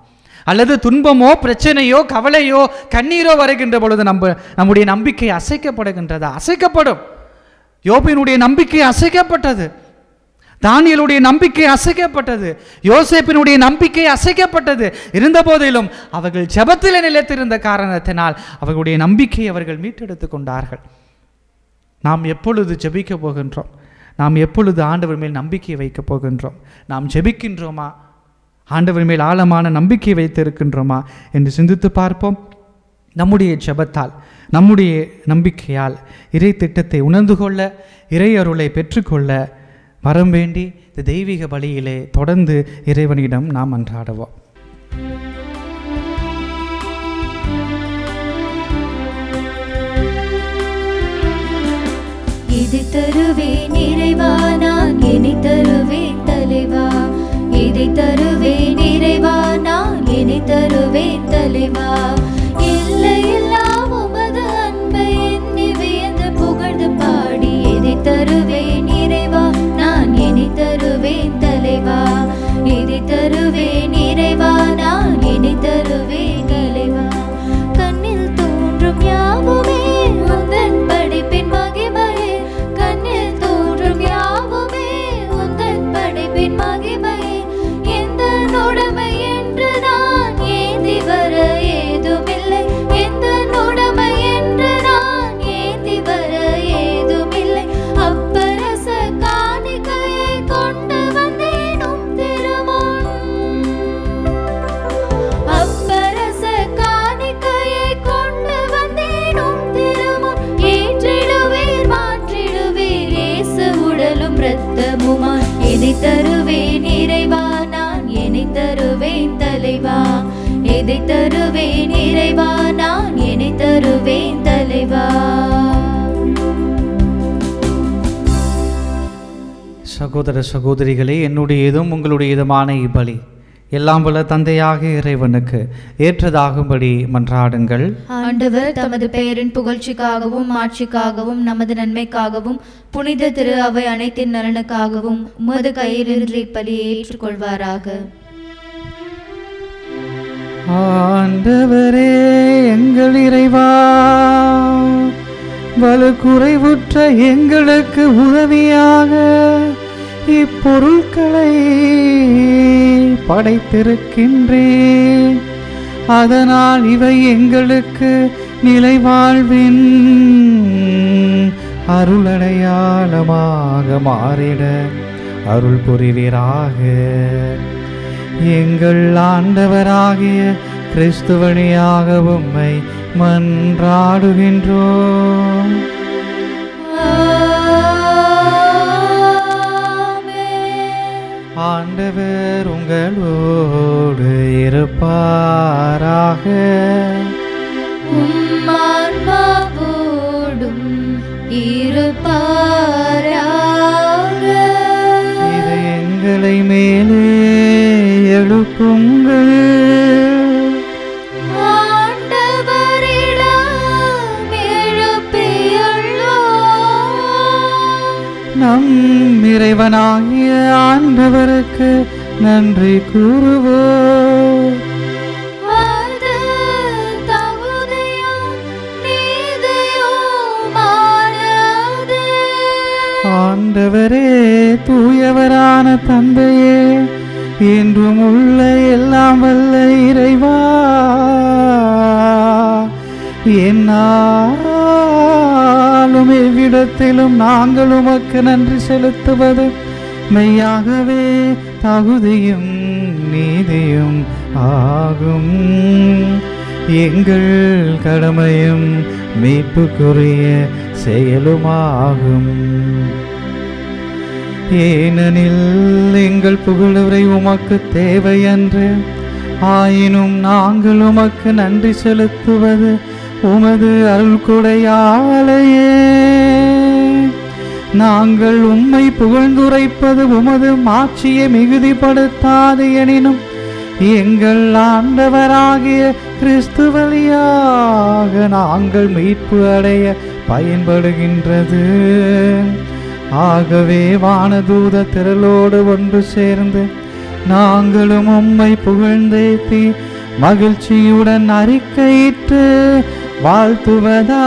அல்லது துன்பமோ, பிரச்சனையோ, கவலையோ, கண்ணீரோ வருகின்ற பொழுது நம்முடைய நம்பிக்கை அசைக்கப்படுகின்றதா? அசைக்கப்படும். யோபினுடைய நம்பிக்கை அசைக்கப்பட்டது, தானியேலுடைய நம்பிக்கை அசைக்கப்பட்டது, யோசேப்பினுடைய நம்பிக்கை அசைக்கப்பட்டது. இருந்த போதிலும் அவர்கள் ஜெபத்தில் நிலைத்திருந்த காரணத்தினால் அவர்களுடைய நம்பிக்கையை அவர்கள் மீட்டெடுத்து கொண்டார்கள். நாம் எப்பொழுது ஜெபிக்க போகின்றோம்? நாம் எப்பொழுது ஆண்டவர் மேல் நம்பிக்கை வைக்கப் போகின்றோம்? நாம் ஜெபிக்கின்றோமா? ஆண்டவர் மேல் ஆழமான நம்பிக்கை வைத்திருக்கின்றோமா என்று சிந்தித்து பார்ப்போம். நம்முடைய ஜெபத்தால், நம்முடைய நம்பிக்கையால் இறை திட்டத்தை உணர்ந்து கொள்ள, இறை அருளை பெற்றுக்கொள்ள வரம் வேண்டி இந்த தெய்வீக பலியிலே தொடர்ந்து இறைவனிடம் நாம் மன்றாடுவோம். இது தருவேன் இறைவா, நான் இனி தருவேன் தலைவா. எதை தருவேன் இறைவா நான் என்னை தருவேன் தலைவா. எல்லையில்லா உமது அன்பை எண்ணி வியந்து புகழ்ந்து பாடி எதை தருவேன் இறைவா நான் என்னை தருவேன் தலைவா. எதை தருவேன் இறைவா நான் என்னை தருவேன் தலைவா. கண்ணில் தோன்றும் யாவுமே உந்தன் படைப்பின் மகிமையே, கண்ணில் தோன்றும் யாவுமே உந்தன் படைப்பின் மகிமையே. எந்த உடைமை என்று நான் ஏந்தி வர ஏதுமில்லை, எந்த உடைமை என்று நான் ஏந்தி வர ஏதுமில்லை. அப்பரச காணிக்கையை கொண்டு வந்தேனும் திருமுன், அப்பரச காணிக்கையை கொண்டு வந்தேனும் திருமுன். ஏற்றிடுவீர் மாற்றிடுவீர் இயேசு உடலும் இரத்தமுமாய். எதை தருவேன் இறைவா நான் என்னை தருவேன் தலைவா. எதை தருவேன் இறைவா நான் என்னை தருவேன் தலைவா. சகோதர சகோதரிகளே, என்னுடையதும் உங்களுடையதுமான இப்பலி எல்லாம் வல்ல தந்தையாக இறைவனுக்கு ஏற்றதாகும்படி மன்றாடுங்கள். ஆண்டவர் தமது பெயரின் புகழ்ச்சிக்காகவும் மாட்சிக்காகவும் நமது நன்மைக்காகவும் புனித திரு அவை அனைத்தின் நலனுக்காகவும் உமது கையிலிருந்து இப்பலியை ஏற்றுக்கொள்வாராக. ஆண்டவரே எங்கள் இறைவா, வலு குறைவுற்ற எங்களுக்கு உதவியாக இப்பொருட்களை படைத்திருக்கின்றேன். அதனால் இவை எங்களுக்கு நிலைவாழ்வின் அருளடையாளமாக மாறிட அருள் புரிவீராக. எங்கள் ஆண்டவராகிய கிறிஸ்து வழியாக உம்மை மன்றாடுகின்றோம். ஆண்டவர் உங்களோடு இருப்பாராக. உம்மான்மாவோடும் இருப்பாராக. இது எங்களை மேலே எழுப்புங்கள். நம் இறைவனாகிய ஆண்டவருக்கு நன்றி கூறுவோம். ஆண்டவரே தூயவரான தந்தையே, என்றும் உள்ள எல்லாம் வல்ல இறைவா, என்னாலும் எவ்விடத்திலும் நாங்கள் உமக்கு நன்றி செலுத்துவது மெய்யாகவே தகுதியும் நீதியும் ஆகும். எங்கள் கடமையும் மீட்புக்குரிய செயலுமாகும். ஏனெனில் எங்கள் புகழுரை உமக்கு தேவையன்று, ஆயினும் நாங்கள் உமக்கு நன்றி செலுத்துவது உமது அருள்கொடையாலேயே. நாங்கள் உம்மை புகழ்ந்துரைப்பது உமது மாட்சியை மிகுதிப்படுத்தாது எனினும் எங்கள் ஆண்டவராகிய கிறிஸ்து வழியாக நாங்கள் மீட்பு அடைய பயன்படுகின்றது. ஆகவே வானதூத திரளோடு ஒன்று சேர்ந்து நாங்களும் உம்மை புகழ்ந்தேத்தி மகிழ்ச்சியுடன் அறிக்கையிட்டு வாழ்த்துவதாவது: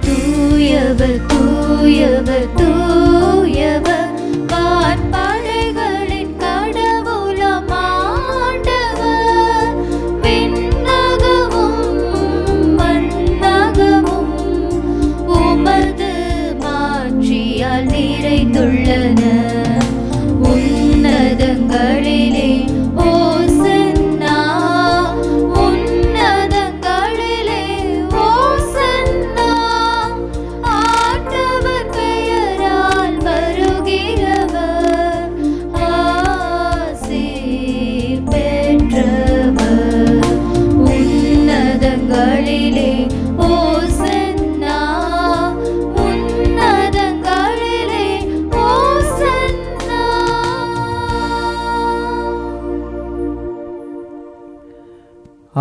தூயவர் தூயவர் தூயவர், வான்படைகளின் கடவுளாம் ஆண்டவர். விண்ணகமும் மண்ணகமும் உமது மாட்சியால் நிறைந்துள்ளன. உன்னதங்களிலே ஓசன்னா, உன்னதங்களிலே ஓசன்னா. ஆண்டவர் பெயரால் வருகிறவர்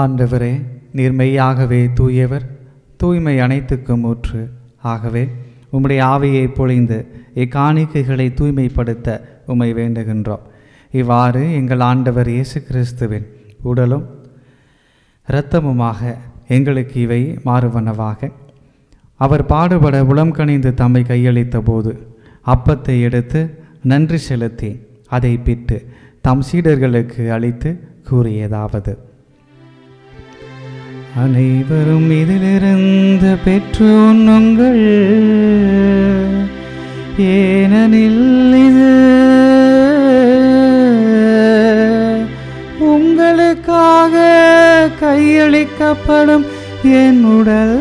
ஆண்டவரே, நீர் மெய்யாகவே தூயவர், தூய்மை அனைத்துக்கும் ஊற்று. ஆகவே உம்முடைய ஆவியை பொழிந்து இக்காணிக்கைகளை தூய்மைப்படுத்த உம்மை வேண்டுகின்றோம். இவ்வாறு எங்கள் ஆண்டவர் இயேசு கிறிஸ்துவின் உடலும் இரத்தமுமாக எங்களுக்கு இவை மாறுவனவாக. அவர் பாடுபட உளம் கனிந்து தம்மை கையளித்த போது அப்பத்தை எடுத்து நன்றி செலுத்தி அதை பிட்டு தம் சீடர்களுக்கு அளித்து கூறியதாவது: அனைவரும் இதிலிருந்து பெற்று உண்ணுங்கள், ஏனெனில் இது உங்களுக்காக கையளிக்கப்படும் என் உடல்.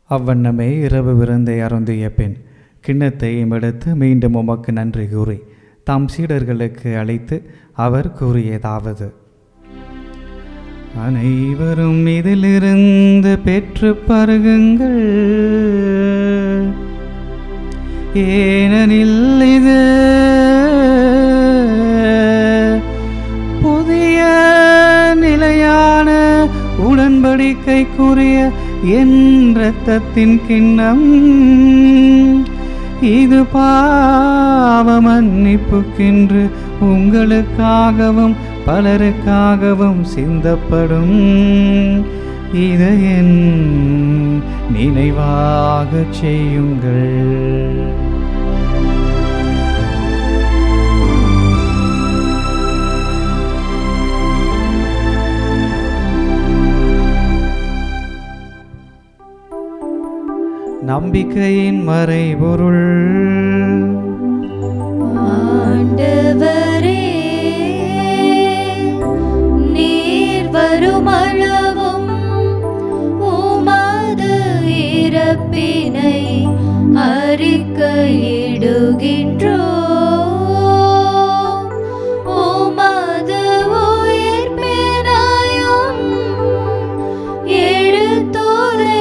அவ்வண்ணமே இரவு விருந்தை அருந்திய பின் கிண்ணத்தை எடுத்து மீண்டும் உமக்கு நன்றி கூறி தம் சீடர்களுக்கு அளித்து அவர் கூறியதாவது: அனைவரும் இதிலிருந்து பெற்று பருகுங்கள், ஏனெனில் இது புதிய நிலையான உடன்படிக்கைக்குரிய என் இரத்தத்தின் கிண்ணம். இது பாவ மன்னிப்புக்கென்று உங்களுக்காகவும் பலருக்காகவும் சிந்தப்படும். இதை என் நினைவாக செய்யுங்கள். நம்பிக்கையின் மறைபொருள். ஆண்டவரே, நீர் வருமளவும் உமது இறப்பினை அறிக்கையிடுகின்றோம், உமது உயிர்ப்பினையும் எடுத்துரைக்கின்றோம்.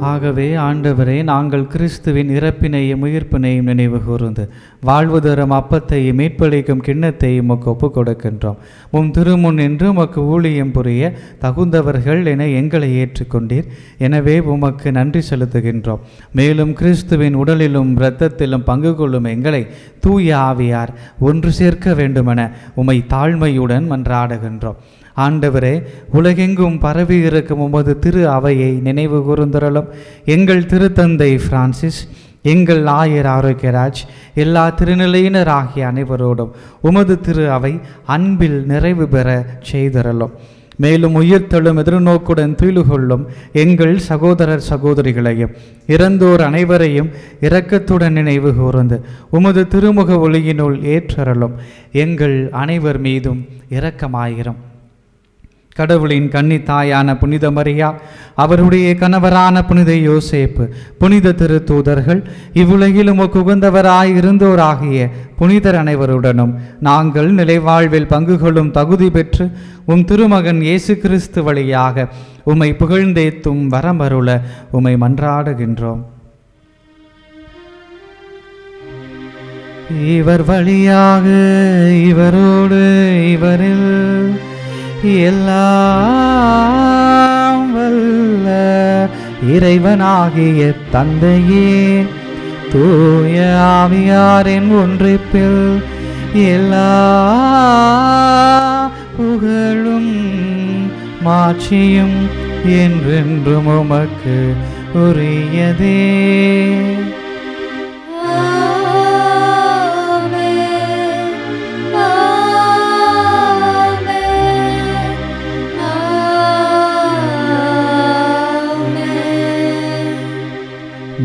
ஆகவே ஆண்டவரே, நாங்கள் கிறிஸ்துவின் இறப்பினையும் உயிர்ப்பினையும் நினைவு கூர்ந்து வாழ்வு தரும் அப்பத்தையும் மீட்பளிக்கும் கிண்ணத்தையும் உமக்கு ஒப்புக் கொடுக்கின்றோம். உம் திருமுன் என்று உமக்கு ஊழியம் புரிய தகுந்தவர்கள் என எங்களை ஏற்றுக்கொண்டீர். எனவே உமக்கு நன்றி செலுத்துகின்றோம். மேலும் கிறிஸ்துவின் உடலிலும் இரத்தத்திலும் பங்கு கொள்ளும் எங்களை தூய ஆவியார் ஒன்று சேர்க்க வேண்டுமென உம்மை தாழ்மையுடன் மன்றாடுகின்றோம். ஆண்டவரே, உலகெங்கும் பரவி இருக்கும் உமது திரு அவையை நினைவு கூர்ந்தருளும். எங்கள் திருத்தந்தை பிரான்சிஸ், எங்கள் ஆயர் ஆரோக்கியராஜ், எல்லா திருநிலையினர் ஆகிய அனைவரோடும் உமது திரு அவை அன்பில் நிறைவு பெற செய்தருளும். மேலும் உயிர்த்தெழும் எதிர்நோக்குடன் துயிலு கொள்ளும் எங்கள் சகோதரர் சகோதரிகளையும் இறந்தோர் அனைவரையும் இரக்கத்துடன் நினைவு கூர்ந்து உமது திருமுக ஒளியினுள் ஏற்றருளும். எங்கள் அனைவர் மீதும் இரக்கமாயிரும். கடவுளின் கன்னி தாயான புனித மரியா, அவருடைய கணவரான புனித யோசேப்பு, புனித திருத்தூதர்கள், இவ்வுலகிலும் உகந்தவராய் இருந்தோராகிய புனிதர் அனைவருடனும் நாங்கள் நிலைவாழ்வில் பங்கு கொள்ளும் தகுதி பெற்று உம் திருமகன் இயேசு கிறிஸ்து வழியாக உம்மை புகழ்ந்தேத்தும் வரமருள உம்மை மன்றாடுகின்றோம். இவர் வழியாக, இவரோடு, இவரில் எல்லாம் வல்ல இறைவனாகிய தந்தையே, தூய ஆவியாரின் ஒன்றிப்பில் எல்லா புகழும் மாட்சியும் என்றென்றும் உமக்கு உரியதே.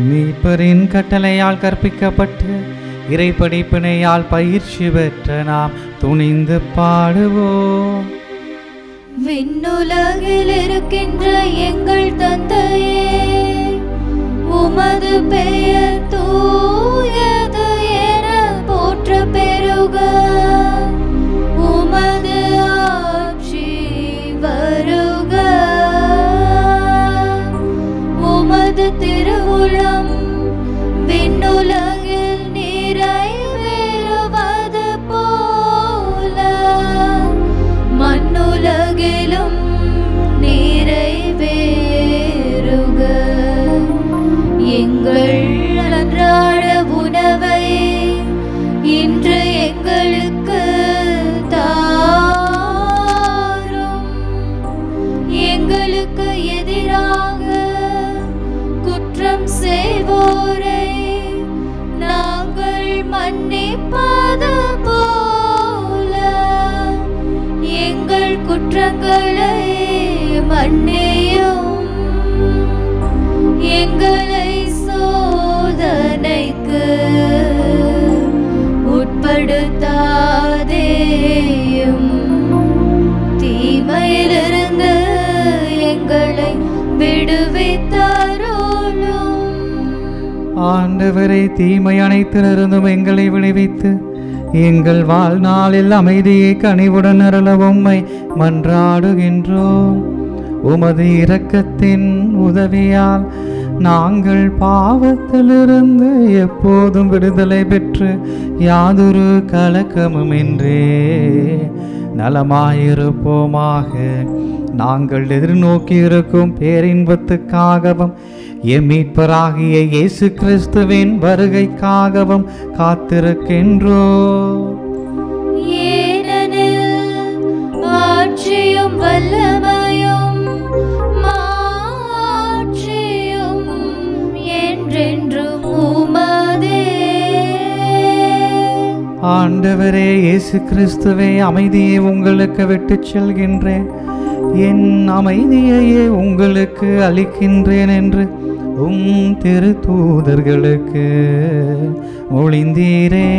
மீட்பரின் கட்டளையால் கற்பிக்கப்பட்டு இறை படிப்பினையால் பயிற்சி பெற்ற நாம் துணிந்து பாடுவோம். விண்ணுலகில் இருக்கின்ற எங்கள் தந்தையே, உமது பெயர் தூயது என போற்ற பெறுக. உமது எங்கள் அன்றாட உணவை இன்று எங்களுக்கு தாரும். எங்களுக்கு எதிராக குற்றம் செய்வோரை நாங்கள் மன்னிப்பது போல எங்கள் குற்றங்களை மன்னியும். எங்களை சோதனைக்கு உட்படுத்தாதேயும், தீமையிலிருந்து எங்களை விடுவித்தருளும். ஆண்டவரை, தீமை அனைத்திலிருந்தும் எங்களை விடுவித்து எங்கள் வாழ்நாளில் அமைதியை கனிவுடன் அருள உம்மை மன்றாடுகின்றோம். உமது இரக்கத்தின் உதவியால் நாங்கள் பாவத்திலிருந்து எப்போதும் விடுதலை பெற்று யாதொரு கலக்கமுமின்றே நலமாயிருப்போமாக. நாங்கள் எதிர்நோக்கி இருக்கும் பேரின்பத்துக்காகவும் எம் மீட்பராகிய இயேசு கிறிஸ்துவின் வருகைக்காகவும் காத்திருக்கின்றோம். ஏனெனில் ஆட்சியும் வல்லமையும் மாட்சியும் என்றென்றும் உமதே. ஆண்டவரே இயேசு கிறிஸ்துவே, அமைதியை உங்களுக்கு விட்டுச் செல்கின்றேன், என் அமைதியையே உங்களுக்கு அளிக்கின்றேன் என்று உம் திருத்தூதர்களுக்கு மொழிந்தீரே.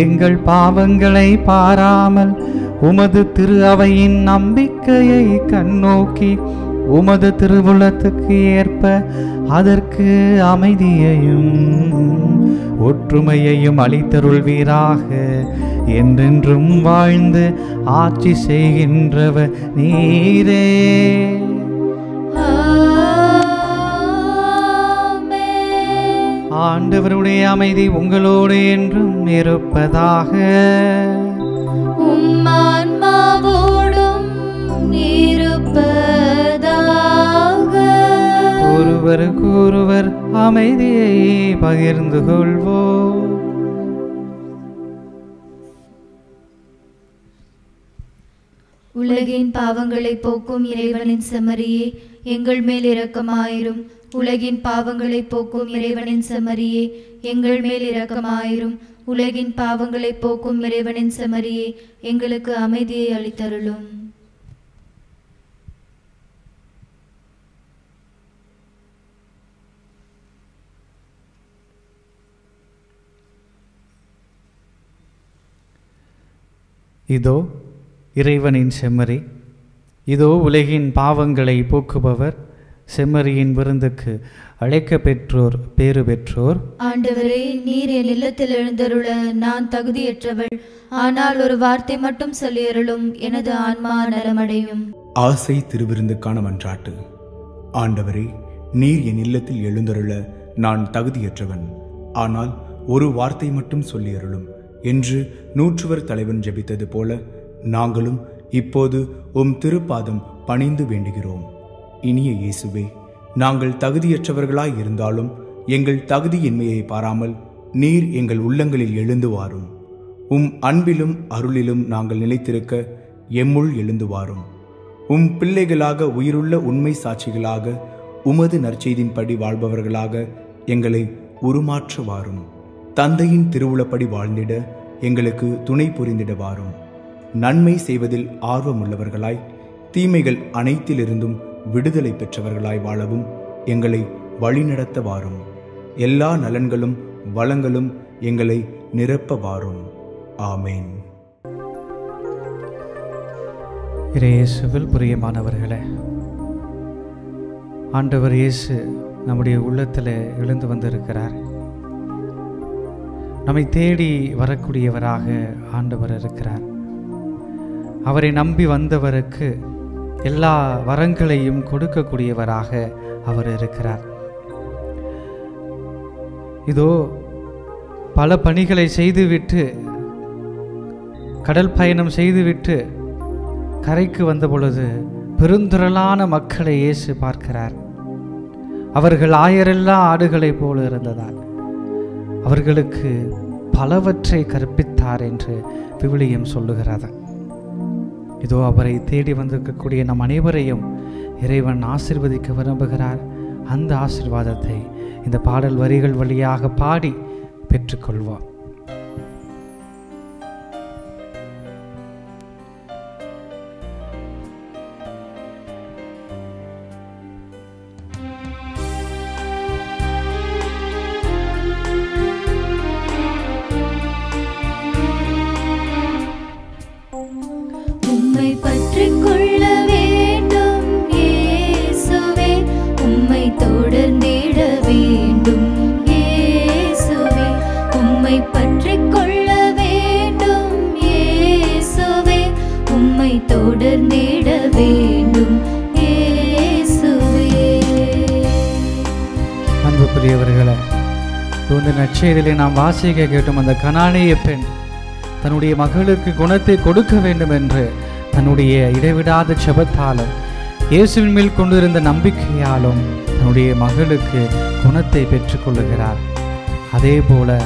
எங்கள் பாவங்களை பாராமல் உமது திரு அவையின் நம்பிக்கையை கண்ணோக்கி உமது திருவுளத்துக்கு ஏற்ப அதற்கு அமைதியையும் ஒற்றுமையையும் அளித்தருள்வீராக. என்றென்றும் வாழ்ந்து ஆட்சி செய்கின்றவர் நீரே. ஆண்டவருடைய அமைதி உங்களோடு என்றும் இருப்பதாக. உம் ஆன்மாவோடும் இருப்பதாக. ஒருவருக்கொருவர் அமைதியை பகிர்ந்து கொள்வோம். உலகின் பாவங்களை போக்கும் இறைவனின் செம்மறியே, எங்கள் மேல் இரக்கமாயிரும். உலகின் பாவங்களை போக்கும் இறைவனின் செம்மறியே, எங்கள் மேல் இரக்கமாயிரும். உலகின் பாவங்களை போக்கும் இறைவனின் செம்மறியே, எங்களுக்கு அமைதியை அளித்தருளும். இதோ இறைவனின் செம்மறி, இதோ உலகின் பாவங்களை போக்குபவர். செம்மறியின் விருந்துக்கு அழைக்க பெற்றோர் பேறு பெற்றோர். ஆண்டவரே, நீர் என் இல்லத்தில் எழுந்தருள நான் தகுதியற்றவள். ஆனால் ஒரு வார்த்தை மட்டும் சொல்லியருளும், எனது ஆன்மா நலமடையும். ஆசை திருவிருந்துக்கான மன்றாட்டு. ஆண்டவரே, நீர் என் இல்லத்தில் எழுந்தருள நான் தகுதியற்றவன். ஆனால் ஒரு வார்த்தை மட்டும் சொல்லியருளும் என்று நூற்றுவர் தலைவன் ஜெபித்தது போல நாங்களும் இப்போது உம் திருப்பாதம் பணிந்து வேண்டுகிறோம். இனிய இயேசுவே, நாங்கள் தகுதியற்றவர்களாய் இருந்தாலும் எங்கள் தகுதியின்மையை பாராமல் நீர் எங்கள் உள்ளங்களில் எழுந்து வாரும். உம் அன்பிலும் அருளிலும் நாங்கள் நிலைத்திருக்க எம்முள் எழுந்து வாரும். உம் பிள்ளைகளாக உயிருள்ள உண்மை சாட்சிகளாக உமது நற்செய்தின்படி வாழ்பவர்களாக எங்களை உருமாற்ற வாரும். தந்தையின் திருவுளப்படி வாழ்ந்திட எங்களுக்கு துணை புரிந்திட வாரும். நன்மை செய்வதில் ஆர்வமுள்ளவர்களாய் தீமைகள் அனைத்திலிருந்தும் விடுதலை பெற்றவர்களாய் வாழவும் எங்களை வழிநடத்த வாரும். எல்லா நலன்களும் வளங்களும் எங்களை நிரப்ப வாரும். ஆமேன். இயேசுவில் பிரியமானவர்களே, ஆண்டவர் இயேசு நம்முடைய உள்ளத்தில் எழுந்து வந்திருக்கிறார். நம்மை தேடி வரக்கூடியவராக ஆண்டவர் இருக்கிறார். அவரை நம்பி வந்தவருக்கு எல்லா வரங்களையும் கொடுக்கக்கூடியவராக அவர் இருக்கிறார். இதோ பல பணிகளை செய்துவிட்டு, கடல் பயணம் செய்துவிட்டு கரைக்கு வந்த பொழுது பெருந்திரளான மக்களை இயேசு பார்க்கிறார். அவர்கள் ஆயிரல்லா ஆடுகளைப் போல இருந்ததால் அவர்களுக்கு பலவற்றை கற்பித்தார் என்று விவிலியம் சொல்லுகிறது. இதோ அவரை தேடி வந்திருக்கக்கூடிய நம் அனைவரையும் இறைவன் ஆசீர்வதிக்க விரும்புகிறார். அந்த ஆசீர்வாதத்தை இந்த பாடல் வரிகள் வழியாக பாடி பெற்றுக்கொள்வோம். உம்மை பற்றிக் கொள்ள வேண்டும் இயேசுவே, உம்மை தொடர்ந்திட வேண்டும் இயேசுவே, உம்மை பற்றிக் கொள்ள வேண்டும் இயேசுவே, உம்மை தொடர்ந்திட வேண்டும் இயேசுவே. அன்புக்குரியவர்களே, இந்த நற்செய்தியிலே நாம் வாசிக்க கேட்டும் அந்த கனானிய பெண் தன்னுடைய மகளுக்கு குணத்தை கொடுக்க வேண்டும் என்று தன்னுடைய இடைவிடாத ஜெபத்தாலும் இயேசுவின் மேல் கொண்டிருந்த நம்பிக்கையாலும் தன்னுடைய மகளுக்கு குணத்தை பெற்றுக்கொள்ளுகிறார். அதே போல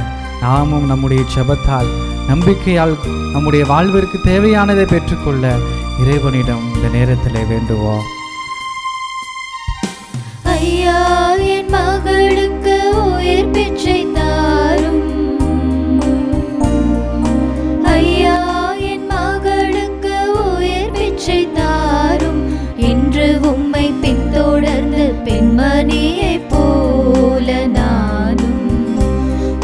நாமும் நம்முடைய ஜெபத்தால் நம்பிக்கையால் நம்முடைய வாழ்விற்கு தேவையானதை பெற்றுக்கொள்ள இறைவனிடம் இந்த நேரத்திலே வேண்டுவோம். ஐயா, என் மகளுக்கு உயிர் பிச்சை தாரும். ஐயா, என் மகளுக்கு உயிர் பிச்சை தாரும் என்று உம்மை பின்தொடர்ந்த பெண்மணியை போல நானும்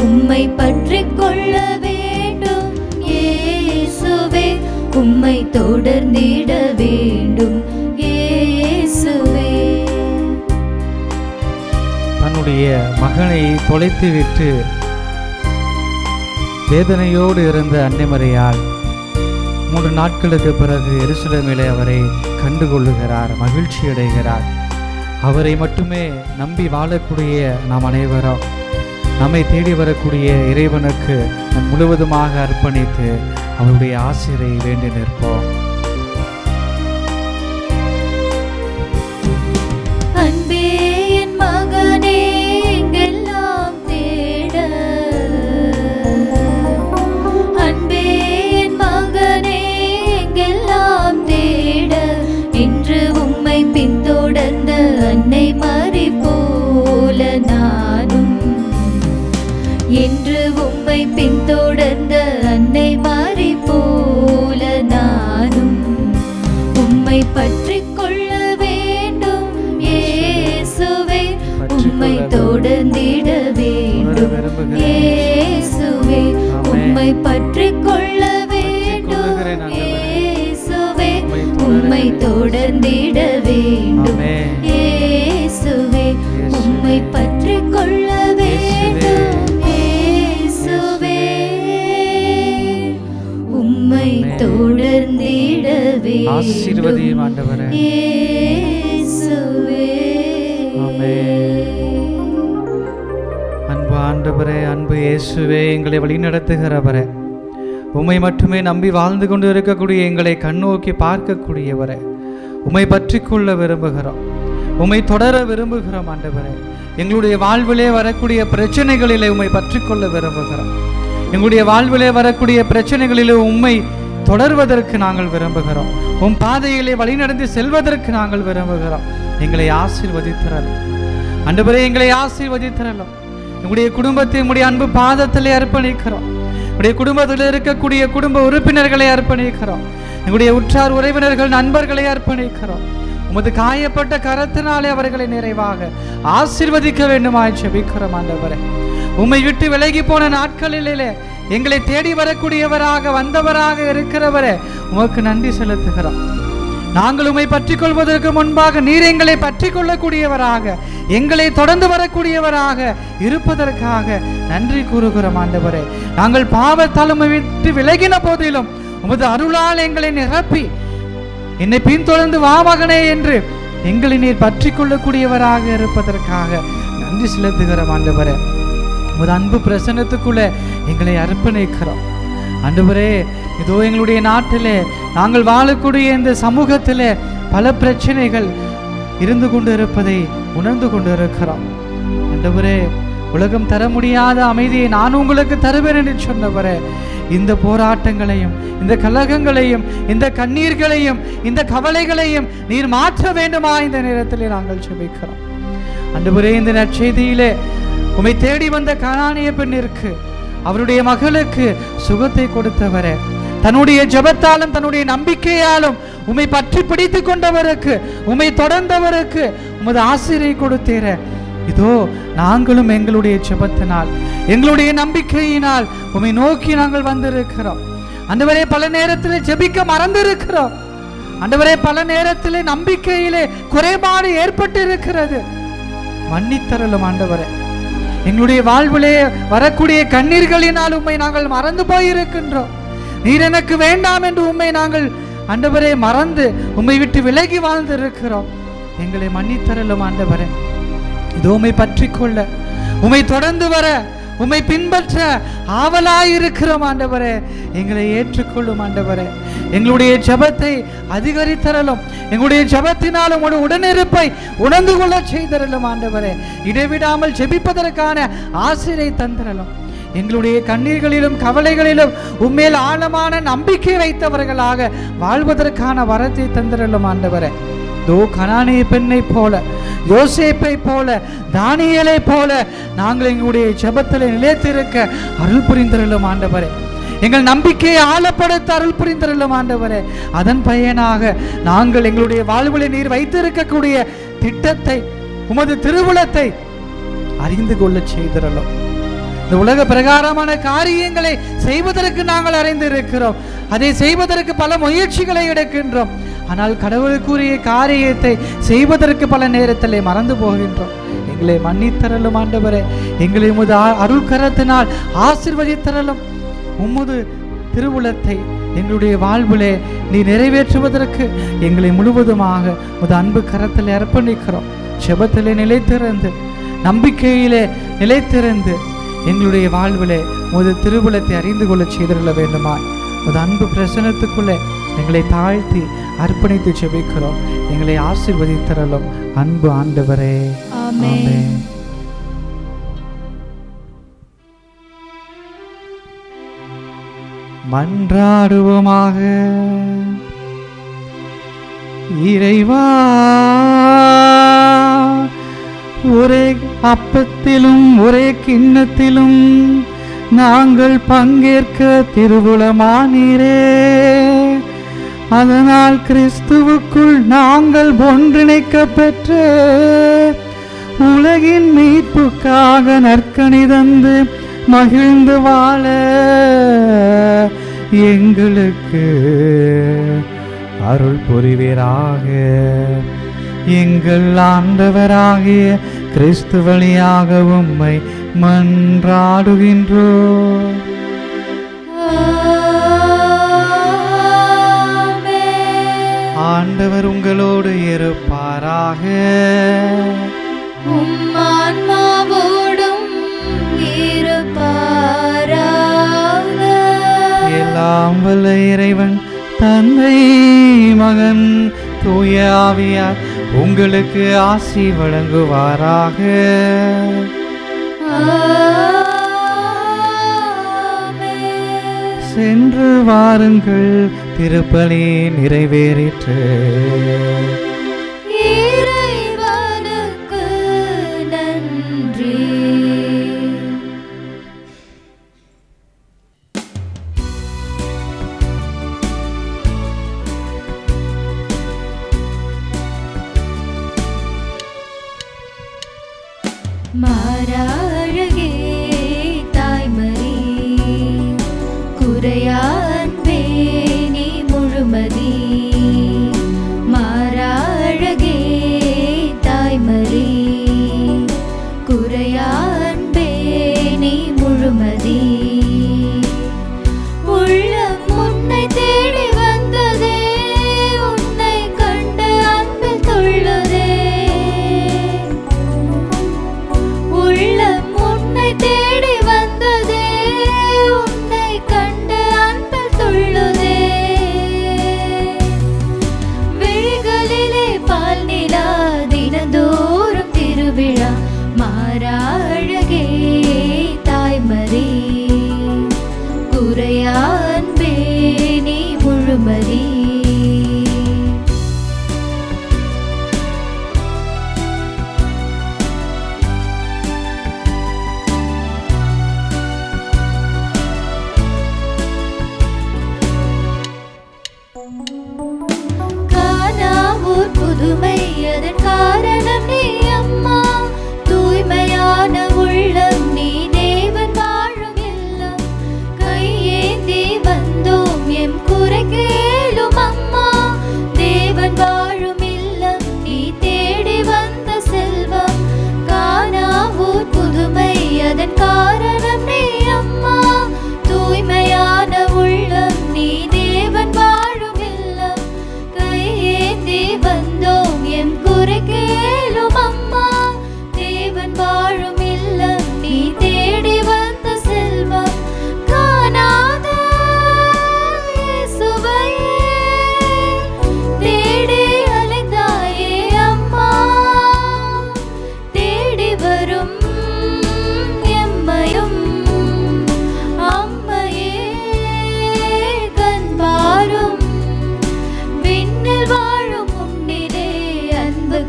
உம்மை பற்றிக் கொள்ள வேண்டும் இயேசுவே, உம்மை தொடர்ந்திட வேண்டும் இயேசுவே. தன்னுடைய மகனை தொலைத்துவிட்டு வேதனையோடு இருந்த அன்னைமரியால் 3 நாட்களுக்கு பிறகு எருசலேமிலே அவரை கண்டுகொள்ளுகிறார், மகிழ்ச்சி அடைகிறார். அவரை மட்டுமே நம்பி வாழக்கூடிய நாம் அனைவரும் நம்மை தேடி வரக்கூடிய இறைவனுக்கு முழுவதுமாக அர்ப்பணித்து அவருடைய ஆசிரை வேண்டி நிற்போம். அன்பே என் மகனே எங்கெல்லாம் தேட, அன்பே என் மகனே எங்கெல்லாம் தேட என்று உம்மை பின்தொடர்ந்த அன்னை மரி போல நானும், என்று உம்மை பின்தொடர்ந்த அன்னை மரி போல நானும் உம்மை பற்றிக் கொள்ள வேண்டும் இயேசுவே, உம்மை தொடர்ந்திட வேண்டும் இயேசுவே, உம்மை பற்றிக் கொள்ள வேண்டும் இயேசுவே, உம்மை தொடர்ந்திட வேண்டும் இயேசுவே, உம்மை பற்றிக் கொள்ள வேண்டும் இயேசுவே, உம்மை தொடர்ந்திட ஆசீர்வதியும் ஆண்டவரே. வேண்டும் இயேசுவே. அன்பு ஆண்டவரே, அன்பு இயேசுவே, எங்களை வழிநடத்துகிறவரே, உம்மை மட்டுமே நம்பி வாழ்ந்து கொண்டு இருக்கக்கூடிய எங்களை கண்ணோக்கி பார்க்கக்கூடியவரே, உம்மை பற்றி கொள்ள விரும்புகிறோம், உம்மை தொடர விரும்புகிறோம் ஆண்டவரே. எங்களுடைய வாழ்விலே வரக்கூடிய பிரச்சனைகளிலே உம்மை பற்றி கொள்ள விரும்புகிறோம். எங்களுடைய வாழ்விலே வரக்கூடிய பிரச்சனைகளிலே உம்மை தொடர்வதற்கு நாங்கள் விரும்புகிறோம். உம் பாதையிலே வழிநடந்து செல்வதற்கு நாங்கள் விரும்புகிறோம். எங்களை ஆசீர்வதித்தரலும் ஆண்டவரே, எங்களை ஆசீர்வதித்தரலும். எங்களுடைய குடும்பத்தை உம்முடைய அன்பு பாதத்திலே அர்ப்பணிக்கிறோம். எங்களுடைய குடும்பத்தில் இருக்கக்கூடிய குடும்ப உறுப்பினர்களை அர்ப்பணிக்கிறோம். எங்களுடைய உற்றார் உறவினர்கள் நண்பர்களை அர்ப்பணிக்கிறோம். உமது காயப்பட்ட கரத்தினாலே அவர்களை நிறைவாக ஆசீர்வதிக்க வேண்டுமாய் ஜெபிக்கிறோம் ஆண்டவரே. உம்மை விட்டு விலகி போன நாட்களிலே எங்களை தேடி வரக்கூடியவராக வந்தவராக இருக்கிறவரே, உமக்கு நன்றி செலுத்துகிறோம். நாங்கள் உம்மை பற்றி கொள்வதற்கு முன்பாக நீர் எங்களை பற்றி கொள்ளக்கூடியவராக, எங்களை தொடர்ந்து வரக்கூடியவராக இருப்பதற்காக நன்றி கூறுகிறோம் ஆண்டவரே. நாங்கள் பாவத்தால் உம்மை விட்டு விலகின போதிலும் உமது அருளால் எங்களை நிரப்பி என்னை பின்தொடர்ந்து வா மகனே என்று எங்களை நீர் பற்றி கொள்ளக்கூடியவராக இருப்பதற்காக நன்றி செலுத்துகிறோம் ஆண்டவரே. உமது அன்பு பிரசன்னத்துக்குள்ளே எங்களை அர்ப்பணிக்கிறோம் ஆண்டவரே. இதோ எங்களுடைய நாட்டிலே நாங்கள் வாழக்கூடிய இந்த சமூகத்திலே பல பிரச்சனைகள் இருந்து கொண்டு இருப்பதை உணர்ந்து கொண்டு இருக்கிறோம். ஆண்டவரே, உலகம் தர முடியாத அமைதியை நான் உங்களுக்கு தருவேன் என்று சொன்னவரே, இந்த போராட்டங்களையும் இந்த கலகங்களையும் இந்த கண்ணீர்களையும் இந்த கவலைகளையும் நீர் மாற்ற வேண்டுமா இந்த நேரத்திலே நாங்கள் ஜெபிக்கிறோம். ஆண்டவரே, இந்த நற்செய்தியிலே உம்மை தேடி வந்த கானானிய பெண்ணிற்கு அவருடைய மகளுக்கு சுகத்தை கொடுத்தவரே, தன்னுடைய ஜெபத்தாலும் தன்னுடைய நம்பிக்கையாலும் உம்மை பற்றி பிடித்து கொண்டவருக்கு உம்மை தொடர்ந்தவருக்கு உமது ஆசிரியை கொடுத்தீர. இதோ நாங்களும் எங்களுடைய ஜெபத்தினால் எங்களுடைய நம்பிக்கையினால் உம்மை நோக்கி நாங்கள் வந்திருக்கிறோம். ஆண்டவரே, பல நேரத்தில் ஜெபிக்க மறந்திருக்கிறோம். ஆண்டவரே, பல நேரத்தில் நம்பிக்கையிலே குறைபாடு ஏற்பட்டு இருக்கிறது. மன்னித்தருளும் ஆண்டவரே. எங்களுடைய வாழ்விலே வரக்கூடிய கண்ணீர்களினால் உம்மை நாங்கள் மறந்து போயிருக்கின்றோம். நீர் எனக்கு வேண்டாம் என்று உம்மை நாங்கள் ஆண்டவரே மறந்து உம்மை விட்டு விலகி வாழ்ந்து இருக்கிறோம். எங்களை மன்னித்தருளும் ஆண்டவரே. இதோ உம்மை பற்றி கொள்ள உம்மை தொடர்ந்து வர உம்மை பின்பற்ற ஆவலாயிருக்கிறோம் ஆண்டவரே. எங்களை ஏற்றுக்கொள்ளும் ஆண்டவரே. எங்களுடைய ஜெபத்தை அதிகரித்தரலும் எங்களுடைய ஜெபத்தினாலும் ஒரு உடனிருப்பை உணர்ந்து கொள்ள செய்தரலும் ஆண்டவரே. இடைவிடாமல் ஜெபிப்பதற்கான ஆசிரியை தந்திரலும் எங்களுடைய கண்ணீர்களிலும் கவலைகளிலும் உம்மேல் ஆழமான நம்பிக்கை வைத்தவர்களாக வாழ்வதற்கான வரத்தை தந்திரலும் ஆண்டவரே. தோ கனானிய பெண்ணை போல, யோசேப்பை போல, தானியேலை போல நாங்கள் எங்களுடைய ஜெபத்தில் நிலைத்திருக்க அருள் புரிந்தருளும் ஆண்டவரே. எங்கள் நம்பிக்கையை ஆழப்படுத்த அருள் புரிந்தருளும் ஆண்டவரே. அதன் பயனாக நாங்கள் எங்களுடைய வாழ்வில் நீர் வைத்திருக்கக்கூடிய திட்டத்தை உமது திருவுளத்தை அறிந்து கொள்ள செய்திரலும். இந்த உலக பிரகாரமான காரியங்களை செய்வதற்கு நாங்கள் அறிந்திருக்கிறோம். அதை செய்வதற்கு பல முயற்சிகளை எடுக்கின்றோம். ஆனால் கடவுளுக்குரிய காரியத்தை செய்வதற்கு பல நேரத்திலே மறந்து போகின்றோம். எங்களை மன்னித்தரலும் ஆண்டவரே. எங்களை உமது அருள் கரத்தினால் ஆசீர்வதித்தரலும். உமது திருவுளத்தை எங்களுடைய வாழ்விலே நீ நிறைவேற்றுவதற்கு எங்களை முழுவதுமாக உமது அன்பு கரத்தில் அர்ப்பணிக்கிறோம். ஜெபத்திலே நிலைத்திருந்து நம்பிக்கையிலே நிலைத்திருந்து எங்களுடைய வாழ்விலே உமது திருவுளத்தை அறிந்து கொள்ள செய்திருக்க வேண்டுமாய் உமது அன்பு பிரசனத்துக்குள்ளே எங்களை தாழ்த்தி அர்ப்பணித்து ஜெபிக்கிறோம். எங்களை ஆசீர்வதித்தரலும் அன்பு ஆண்டவரே. ஆமென். மன்றாடுவோமாக. இறைவா, ஒரே அப்பத்திலும் ஒரே கிண்ணத்திலும் நாங்கள் பங்கேற்க திருவுளமானீரே. அதனால் கிறிஸ்துவுக்குள் நாங்கள் ஒன்றிணைக்க பெற்று உலகின் மீட்புக்காக நற்கனி தந்து மகிழ்ந்து வாழ எங்களுக்கு அருள் புரிவீராக. எங்கள் ஆண்டவராகிய கிறிஸ்து வழியாக உம்மை மன்றாடுகின்றோம். ஆண்டவர் உங்களோடு இருப்பாராக. ஆன்மாவோடும் இருப்பாராக. எல்லாம் வல்ல இறைவன் தந்தை மகன் தூய ஆவியார் உங்களுக்கு ஆசி வழங்குவாராக. சென்று வாருங்கள், திருப்பலி நிறைவேறிற்று. இறைவனுக்கு நன்றி. மாறாழகே தாய்மரி, குறையான்பே நீ முழுமதி. மாறாழகே தாய்மரி, குறையான்பே நீ முழுமதி. உள்ளம் உன்னை தேடி வந்ததே, உன்னை கண்ட அன்பில் துள்ளுதே. உள்ளம்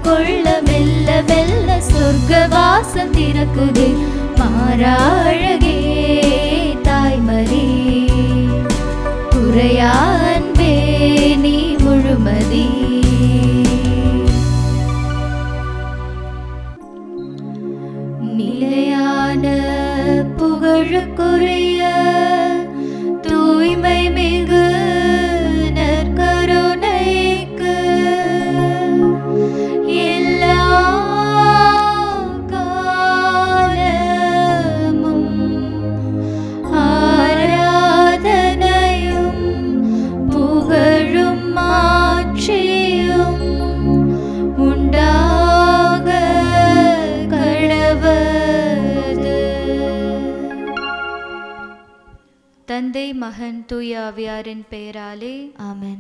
கொள்ள மெல்ல மெல்ல சொர்க்க வாசல் திறக்குதே. மாறாழகே தாய்மரி குறையா அன்பே நீ முழுமதி. நிலையான புகழுக்குரிய தூய்மை மிகு நற்கருணைக்கு எல்லா காலமும் ஆராதனையும் புகழும் மாட்சியும் உண்டாக கடவது. தந்தை மகன் தூய ஆவியாரின் பெயராலே ஆமென்.